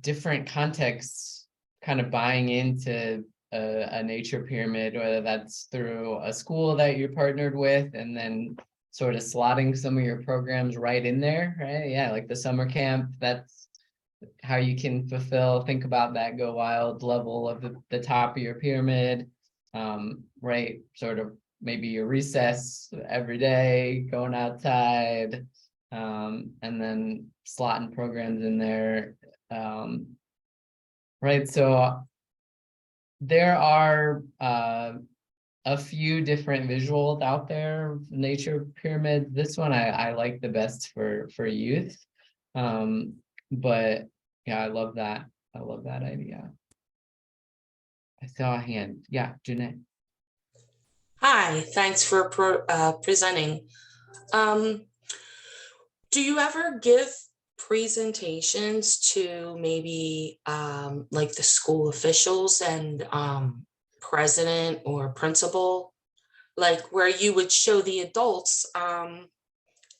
different contexts kind of buying into a nature pyramid, whether that's through a school that you're partnered with, and then sort of slotting some of your programs right in there, right? Yeah, like the summer camp, that's how you can think about that go wild level of the top of your pyramid, right? Sort of maybe your recess every day, going outside, and then slotting programs in there. Right, so there are a few different visuals out there, nature pyramid. This one I like the best for youth. But yeah, I love that. I love that idea. I saw a hand. Yeah, Jeanette. Hi, thanks for presenting. Do you ever give presentations to maybe like the school officials and president or principal, like where you would show the adults,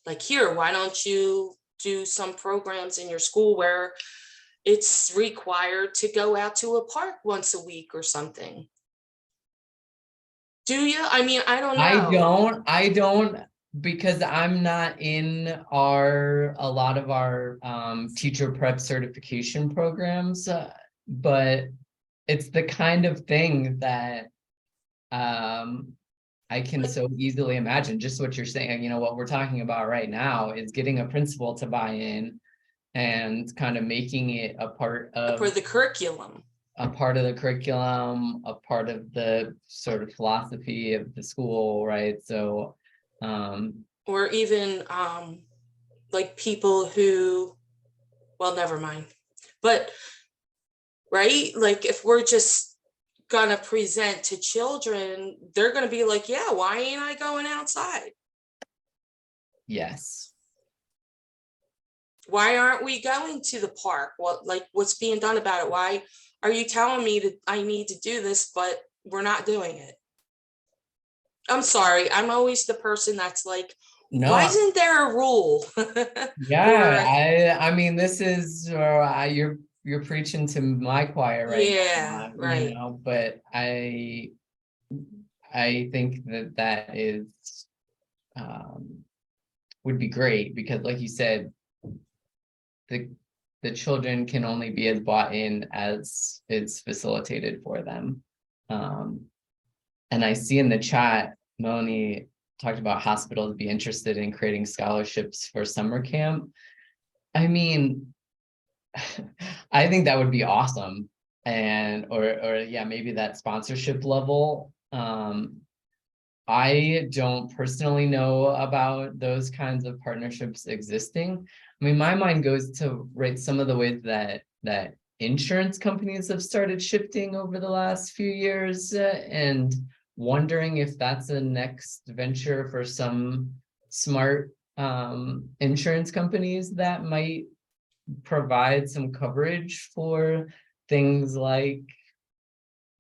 like, here, why don't you do some programs in your school where it's required to go out to a park once a week or something? Do you? I mean, I don't know. I don't, because I'm not in a lot of our teacher prep certification programs, but it's the kind of thing that I can so easily imagine. Just what you're saying, what we're talking about right now is getting a principal to buy in and kind of making it a part of For the curriculum. a part of the curriculum, a part of the sort of philosophy of the school, right? So, Or even like people who, well, never mind. But, right, like if we're just gonna present to children, they're gonna be like, yeah, why ain't I going outside? yes. Why aren't we going to the park? What's being done about it? Why are you telling me that I need to do this, but we're not doing it? I'm sorry. I'm always the person that's like, No. why isn't there a rule? Yeah, I mean, this is you're preaching to my choir right Yeah, now, right. you know, but I think that that is would be great because, like you said, the children can only be as bought in as it's facilitated for them. And I see in the chat, Melanie talked about hospitals be interested in creating scholarships for summer camp. I mean, I think that would be awesome. And or yeah, maybe that sponsorship level. I don't personally know about those kinds of partnerships existing. I mean, my mind goes to some of the ways that insurance companies have started shifting over the last few years, and wondering if that's a next venture for some smart insurance companies that might provide some coverage for things like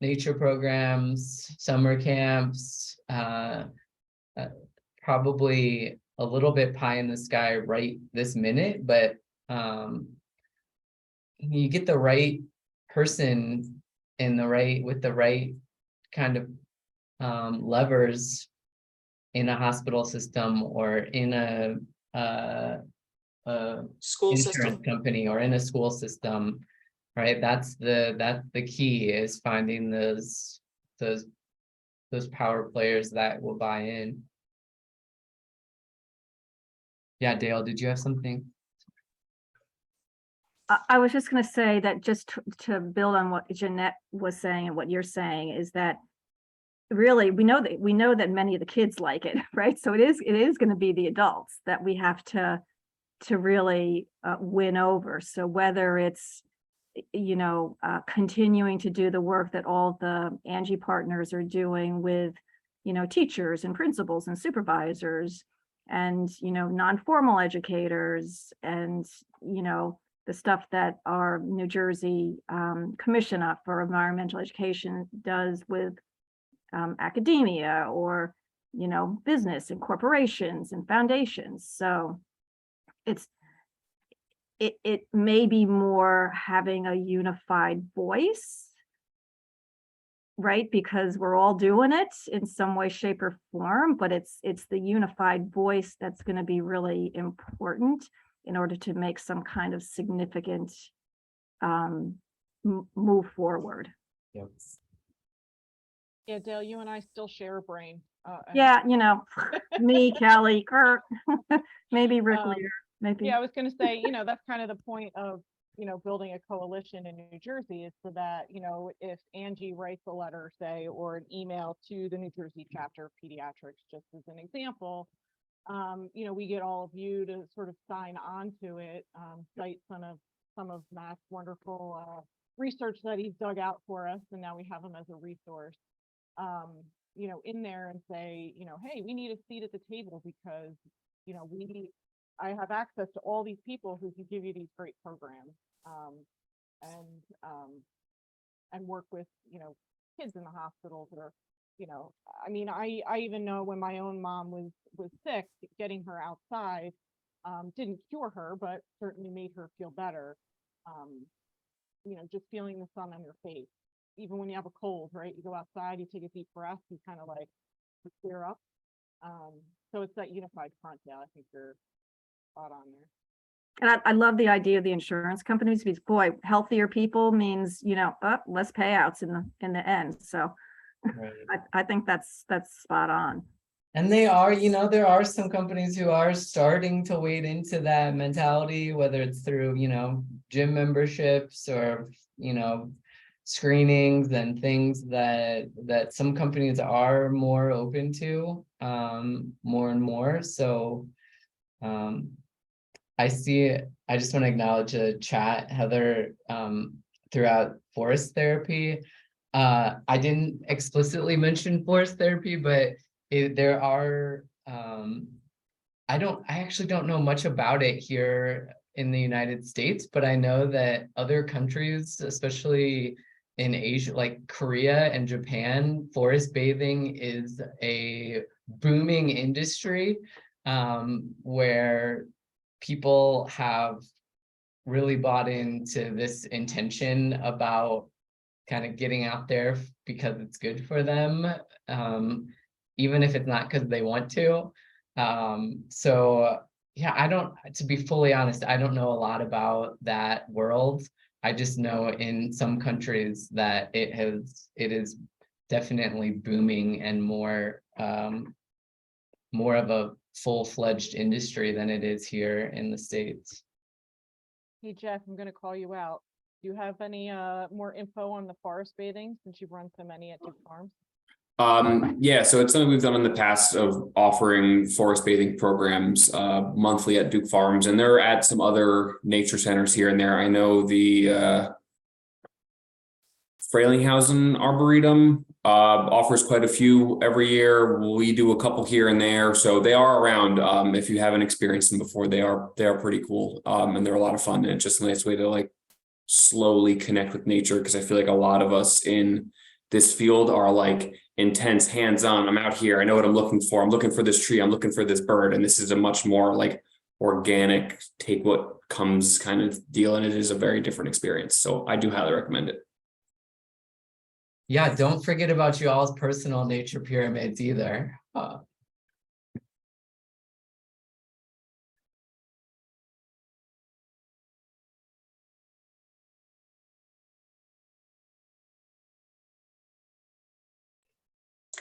nature programs, summer camps, probably a little bit pie in the sky right this minute, but you get the right person with the right kind of levers in a hospital system or in a School insurance system. company or in a school system, right? That's the key, is finding those power players that will buy in. Yeah, Dale, did you have something? I was just going to say that just to build on what Jeanette was saying and what you're saying is that really we know that many of the kids like it, right? So it is going to be the adults that we have to really win over. So whether it's continuing to do the work that all the ANJEE partners are doing with teachers and principals and supervisors and non-formal educators and the stuff that our New Jersey Commission for Environmental Education does with academia or business and corporations and foundations. So it may be more having a unified voice, right? Because we're all doing it in some way, shape, or form, but it's the unified voice that's going to be really important in order to make some kind of significant move forward. Yep. Yeah, Dale, you and I still share a brain. Yeah, me, Kelly, Kurt, maybe Rick Lear, maybe. Yeah, I was going to say, that's kind of the point of, building a coalition in New Jersey is so that, if ANJEE writes a letter, say, or an email to the New Jersey chapter of pediatrics, just as an example, we get all of you to sort of sign on to it, cite some of Matt's wonderful research that he's dug out for us, and now we have them as a resource, in there and say, hey, we need a seat at the table because, I have access to all these people who can give you these great programs, and work with, kids in the hospitals or, I even know when my own mom was sick, getting her outside didn't cure her, but certainly made her feel better. Just feeling the sun on your face, even when you have a cold, right? You go outside, you take a deep breath, you kind of like clear up. So it's that unified front. Yeah, I think you're spot on there. And I love the idea of the insurance companies because boy, healthier people means, less payouts in the end. So Right. I think that's spot on. And they are, there are some companies who are starting to wade into that mentality, whether it's through, gym memberships or, screenings and things that some companies are more open to, more and more. So I just want to acknowledge a chat, Heather, throughout forest therapy. I didn't explicitly mention forest therapy, but there are, I actually don't know much about it here in the United States, but I know that other countries, especially in Asia, like Korea and Japan, forest bathing is a booming industry, where people have really bought into this intention about kind of getting out there because it's good for them, even if it's not because they want to. So yeah, to be fully honest, I don't know a lot about that world. I just know in some countries that it is definitely booming and more of a full-fledged industry than it is here in the States. Hey, Jeff, I'm gonna call you out. Do you have any more info on the forest bathing since you've run so many at Duke Farms? Yeah, so it's something we've done in the past of offering forest bathing programs monthly at Duke Farms, and they're at some other nature centers here and there. I know the Frailinghausen Arboretum offers quite a few every year. We do a couple here and there, so they are around. If you haven't experienced them before, they are pretty cool, and they're a lot of fun. And it's just a nice way to like slowly connect with nature, because I feel like a lot of us in this field are like intense, hands-on. I'm out here, I know what I'm looking for. I'm looking for this tree, I'm looking for this bird, and this is a much more like organic, take what comes kind of deal, and it is a very different experience. So I do highly recommend it. Yeah, don't forget about you all's personal nature pyramids either.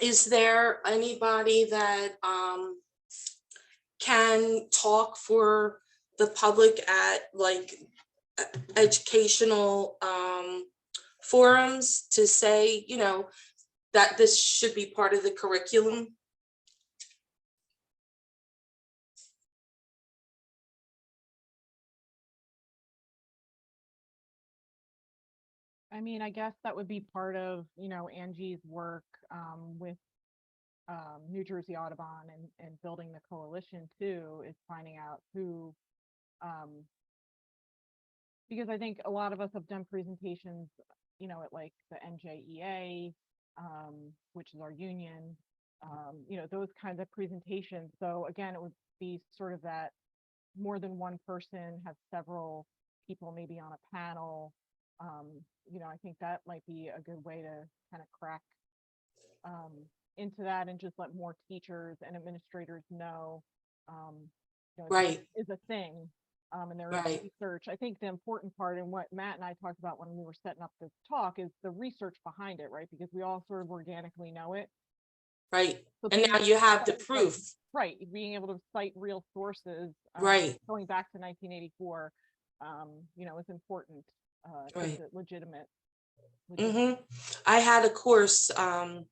Is there anybody that can talk for the public at like educational forums to say, you know, that this should be part of the curriculum? I mean, I guess that would be part of, you know, Angie's work with New Jersey Audubon and building the coalition too, is finding out who, because I think a lot of us have done presentations, you know, at like the NJEA, which is our union, you know, those kinds of presentations. So again, it would be sort of that more than one person, have several people maybe on a panel. You know, I think that might be a good way to kind of crack into that and just let more teachers and administrators know, you know, Right. is a thing. And there is Right. research. I think the important part, and what Matt and I talked about when we were setting up this talk, is the research behind it, right? Because we all sort of organically know it. Right. So And now you have the proof. Right, being able to cite real sources, Right. going back to 1984, you know, is important. Right. Keeps it legitimate. I had a course, and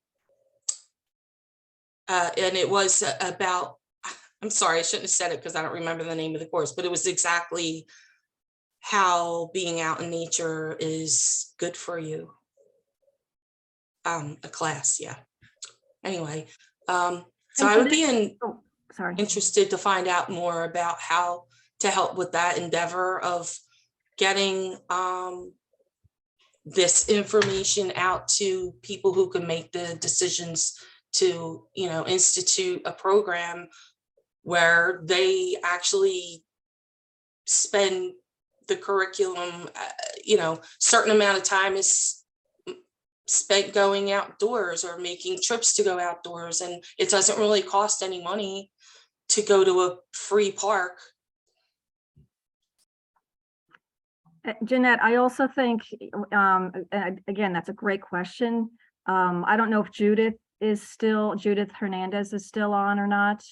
it was about, I'm sorry, I shouldn't have said it because I don't remember the name of the course, but it was exactly how being out in nature is good for you. A class, yeah. Anyway, so I would be interested to find out more about how to help with that endeavor of getting this information out to people who can make the decisions to, you know, institute a program where they actually spend the curriculum, you know, certain amount of time is spent going outdoors or making trips to go outdoors, and it doesn't really cost any money to go to a free park. Jeanette, I also think, again, that's a great question. I don't know if Judith Hernandez is still on or not,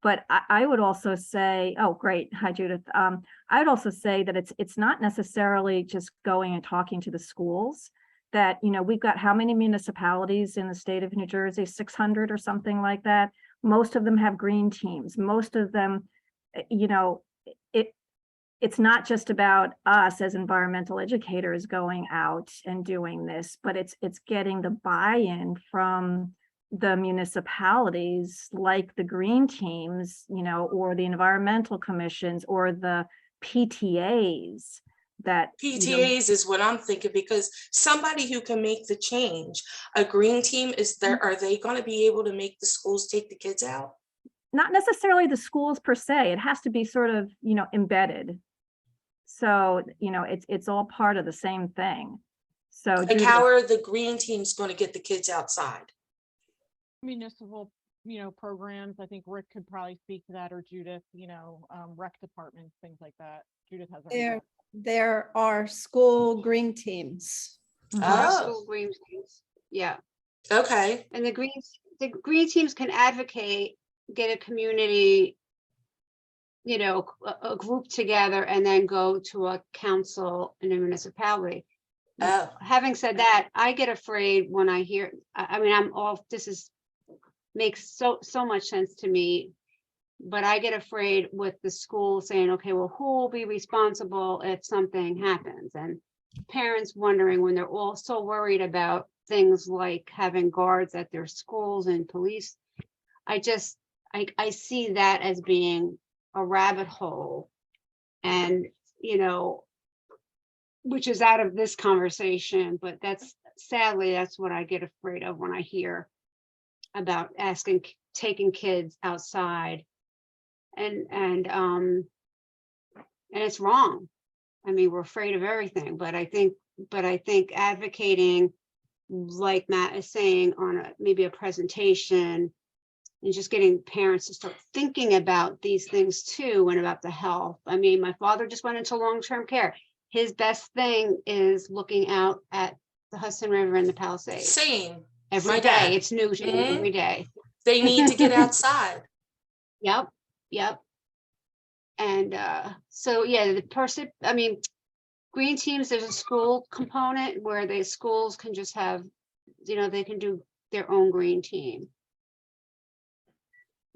but I would also say, oh, great. Hi, Judith. I would also say that it's not necessarily just going and talking to the schools. That, you know, we've got how many municipalities in the state of New Jersey, 600 or something like that. Most of them have green teams. Most of them, you know, it's not just about us as environmental educators going out and doing this, but it's getting the buy-in from the municipalities, like the green teams, you know, or the environmental commissions or the PTAs, that you know, PTAs is what I'm thinking, because somebody who can make the change, a green team, is there, are they going to be able to make the schools take the kids out? not necessarily the schools per se, it has to be sort of, you know, embedded. So, you know, it's all part of the same thing. So Like, Judith, how are the green teams going to get the kids outside? Municipal, you know, programs. I think Rick could probably speak to that, or Judith, you know, rec departments, things like that. Judith has. There are school green teams. School green teams. Yeah. Okay. And the green teams can advocate, get a community, you know, a group together and then go to a council in a municipality. Having said that, I get afraid when I hear, I mean, makes so much sense to me, but I get afraid with the school saying, okay, well, who will be responsible if something happens? And parents wondering when they're all so worried about things like having guards at their schools and police. I see that as being a rabbit hole, and, you know, which is out of this conversation, but sadly, that's what I get afraid of when I hear about taking kids outside, and it's wrong. I mean, we're afraid of everything, but I think advocating, like Matt is saying, on maybe a presentation, and just getting parents to start thinking about these things too, and about the health. I mean, my father just went into long-term care. His best thing is looking out at the Hudson River and the Palisades. Same. Every day, it's new to me every day. They need to get outside. Yep. And so, yeah, green teams, there's a school component where the schools can just have, you know, they can do their own green team.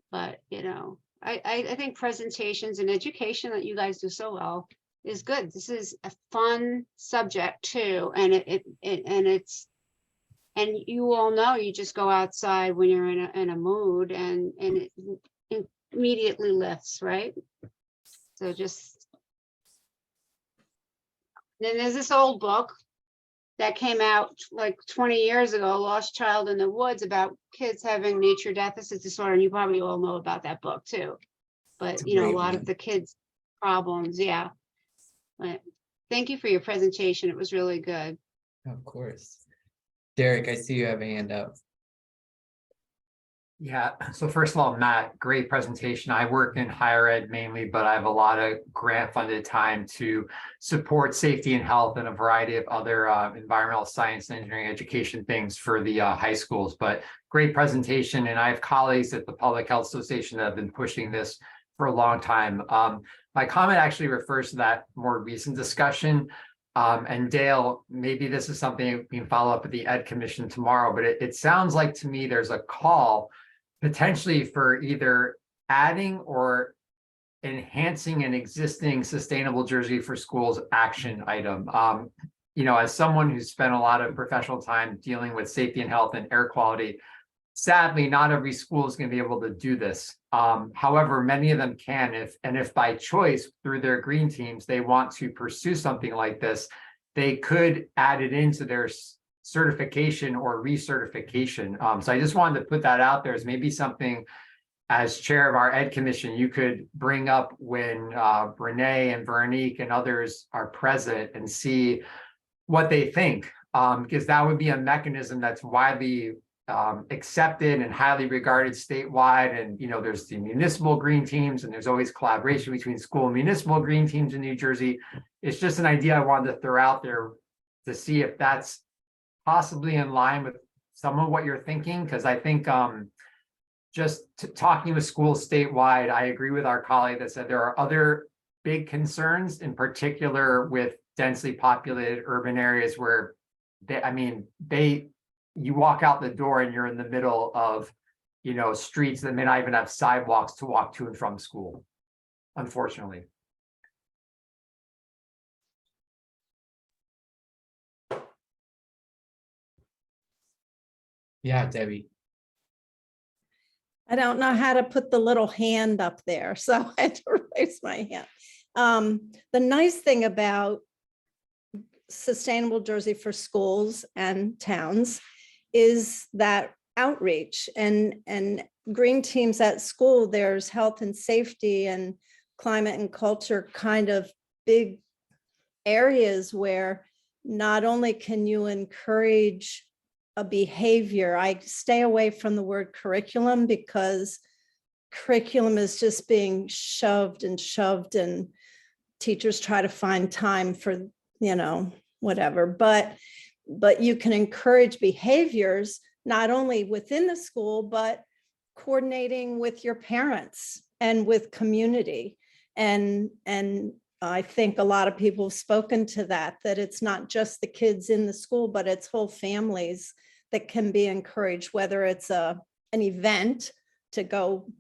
But, you know, I think presentations and education that you guys do so well is good. This is a fun subject too. And and you all know, you just go outside when you're in a mood, and it immediately lifts, right? So then there's this old book that came out like 20 years ago, Lost Child in the Woods, about kids having nature deficit disorder. And you probably all know about that book too. But, you know, a lot of the kids' problems, yeah. But thank you for your presentation. It was really good. Of course. Derek, I see you have a hand up. Yeah, so first of all, Matt, great presentation. I work in higher ed mainly, but I have a lot of grant funded time to support safety and health and a variety of other environmental science and engineering education things for the high schools. But great presentation. And I have colleagues at the Public Health Association that have been pushing this for a long time. My comment actually refers to that more recent discussion. And Dale, maybe this is something we can follow up with the Ed Commission tomorrow, but it sounds like to me there's a call potentially for either adding or enhancing an existing Sustainable Jersey for Schools action item. You know, as someone who's spent a lot of professional time dealing with safety and health and air quality, sadly, not every school is going to be able to do this. However, many of them can, if by choice through their green teams, they want to pursue something like this, they could add it into their certification or recertification. So I just wanted to put that out there as maybe something, as chair of our Ed Commission, you could bring up when Renee and Veronique and others are present and see what they think, because that would be a mechanism that's widely accepted and highly regarded statewide. And, you know, there's the municipal green teams, and there's always collaboration between school and municipal green teams in New Jersey. It's just an idea I wanted to throw out there to see if that's possibly in line with some of what you're thinking, because I think just talking with schools statewide, I agree with our colleague that said there are other big concerns, in particular with densely populated urban areas where you walk out the door and you're in the middle of, you know, streets that may not even have sidewalks to walk to and from school, unfortunately. Yeah, Debbie. I don't know how to put the little hand up there, so I had to raise my hand. The nice thing about Sustainable Jersey for schools and towns is that outreach and green teams at school. There's health and safety and climate and culture kind of big areas where not only can you encourage a behavior, I stay away from the word curriculum because curriculum is just being shoved and teachers try to find time for, whatever, but you can encourage behaviors not only within the school, but coordinating with your parents and with community. And I think a lot of people have spoken to that it's not just the kids in the school, but it's whole families that can be encouraged, whether it's an event to go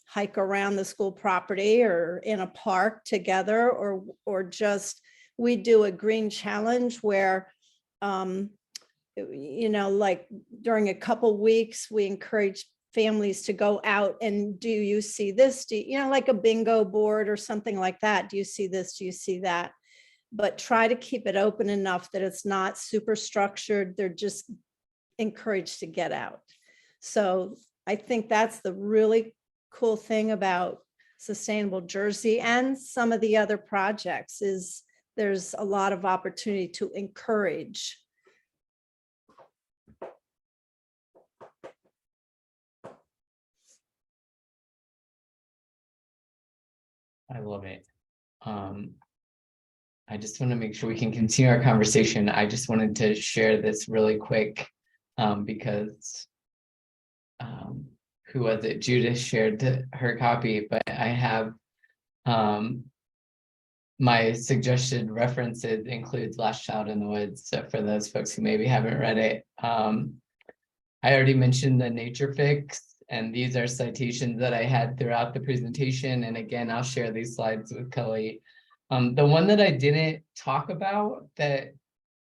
hike around the school property or in a park together, or just, we do a green challenge where, like during a couple weeks, we encourage families to go out and, do you see this? Like a bingo board or something like that. Do you see this? Do you see that? But try to keep it open enough that it's not super structured. They're just encouraged to get out. So I think that's the really cool thing about Sustainable Jersey and some of the other projects is there's a lot of opportunity to encourage. I love it. I just want to make sure we can continue our conversation. I just wanted to share this really quick because who was it? Judith shared her copy, but I have my suggested references includes Last Child in the Woods. So for those folks who maybe haven't read it, I already mentioned the Nature Fix, and these are citations that I had throughout the presentation. And again, I'll share these slides with Kelly. The one that I didn't talk about that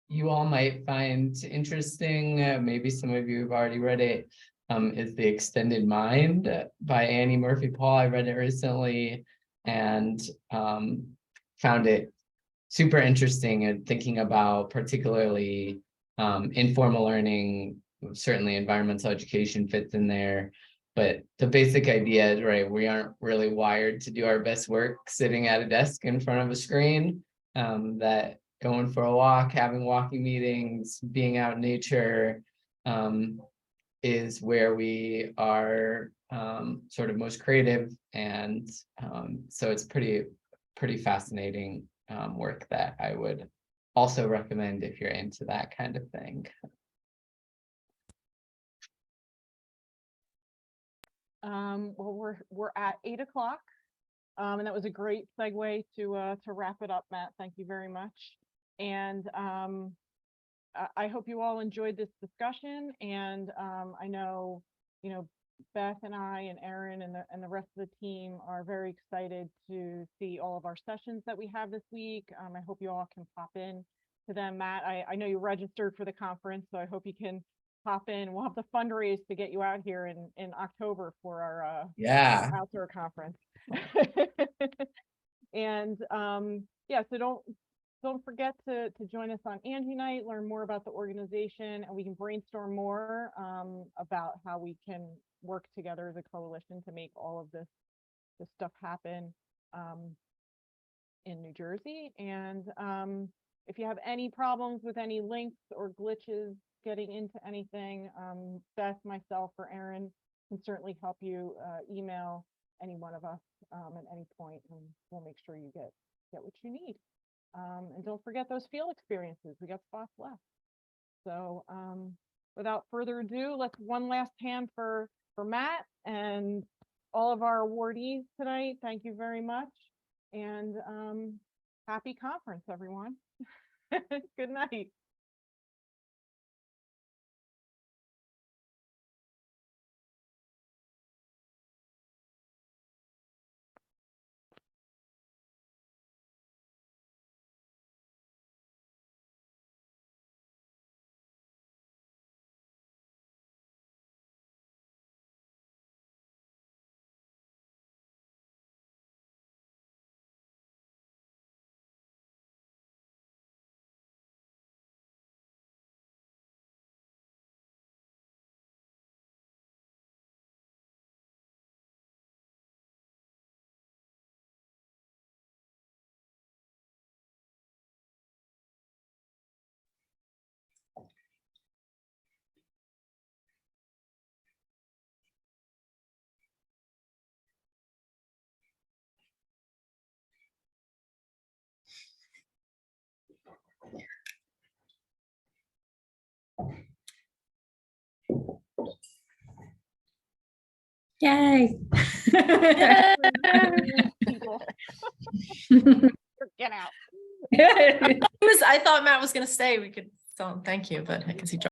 you all might find interesting, maybe some of you have already read it, is The Extended Mind by Annie Murphy Paul. I read it recently and found it super interesting and thinking about particularly informal learning. Certainly environmental education fits in there, but the basic idea is, right, we aren't really wired to do our best work sitting at a desk in front of a screen, that going for a walk, having walking meetings, being out in nature is where we are sort of most creative. And so it's pretty fascinating work that I would also recommend if you're into that kind of thing. Well, we're at 8 o'clock, and that was a great segue to wrap it up, Matt. Thank you very much. And I hope you all enjoyed this discussion. And I know, Beth and I and Erin and the rest of the team are very excited to see all of our sessions that we have this week. I hope you all can pop in to them. Matt, I know you registered for the conference, so I hope you can pop in. We'll have the fundraise to get you out here in October for our outdoor conference. And yeah, so don't forget to join us on ANJEE night, learn more about the organization, and we can brainstorm more about how we can work together as a coalition to make all of this stuff happen in New Jersey. And if you have any problems with any links or glitches getting into anything, Beth, myself, or Erin can certainly help you. Email any one of us at any point, and we'll make sure you get what you need. And don't forget those field experiences. We got spots left. So without further ado, let's one last hand for Matt and all of our awardees tonight. Thank you very much. And happy conference, everyone. Good night. Yay. People. Get out. I thought Matt was going to say we could tell him thank you, but I guess he dropped.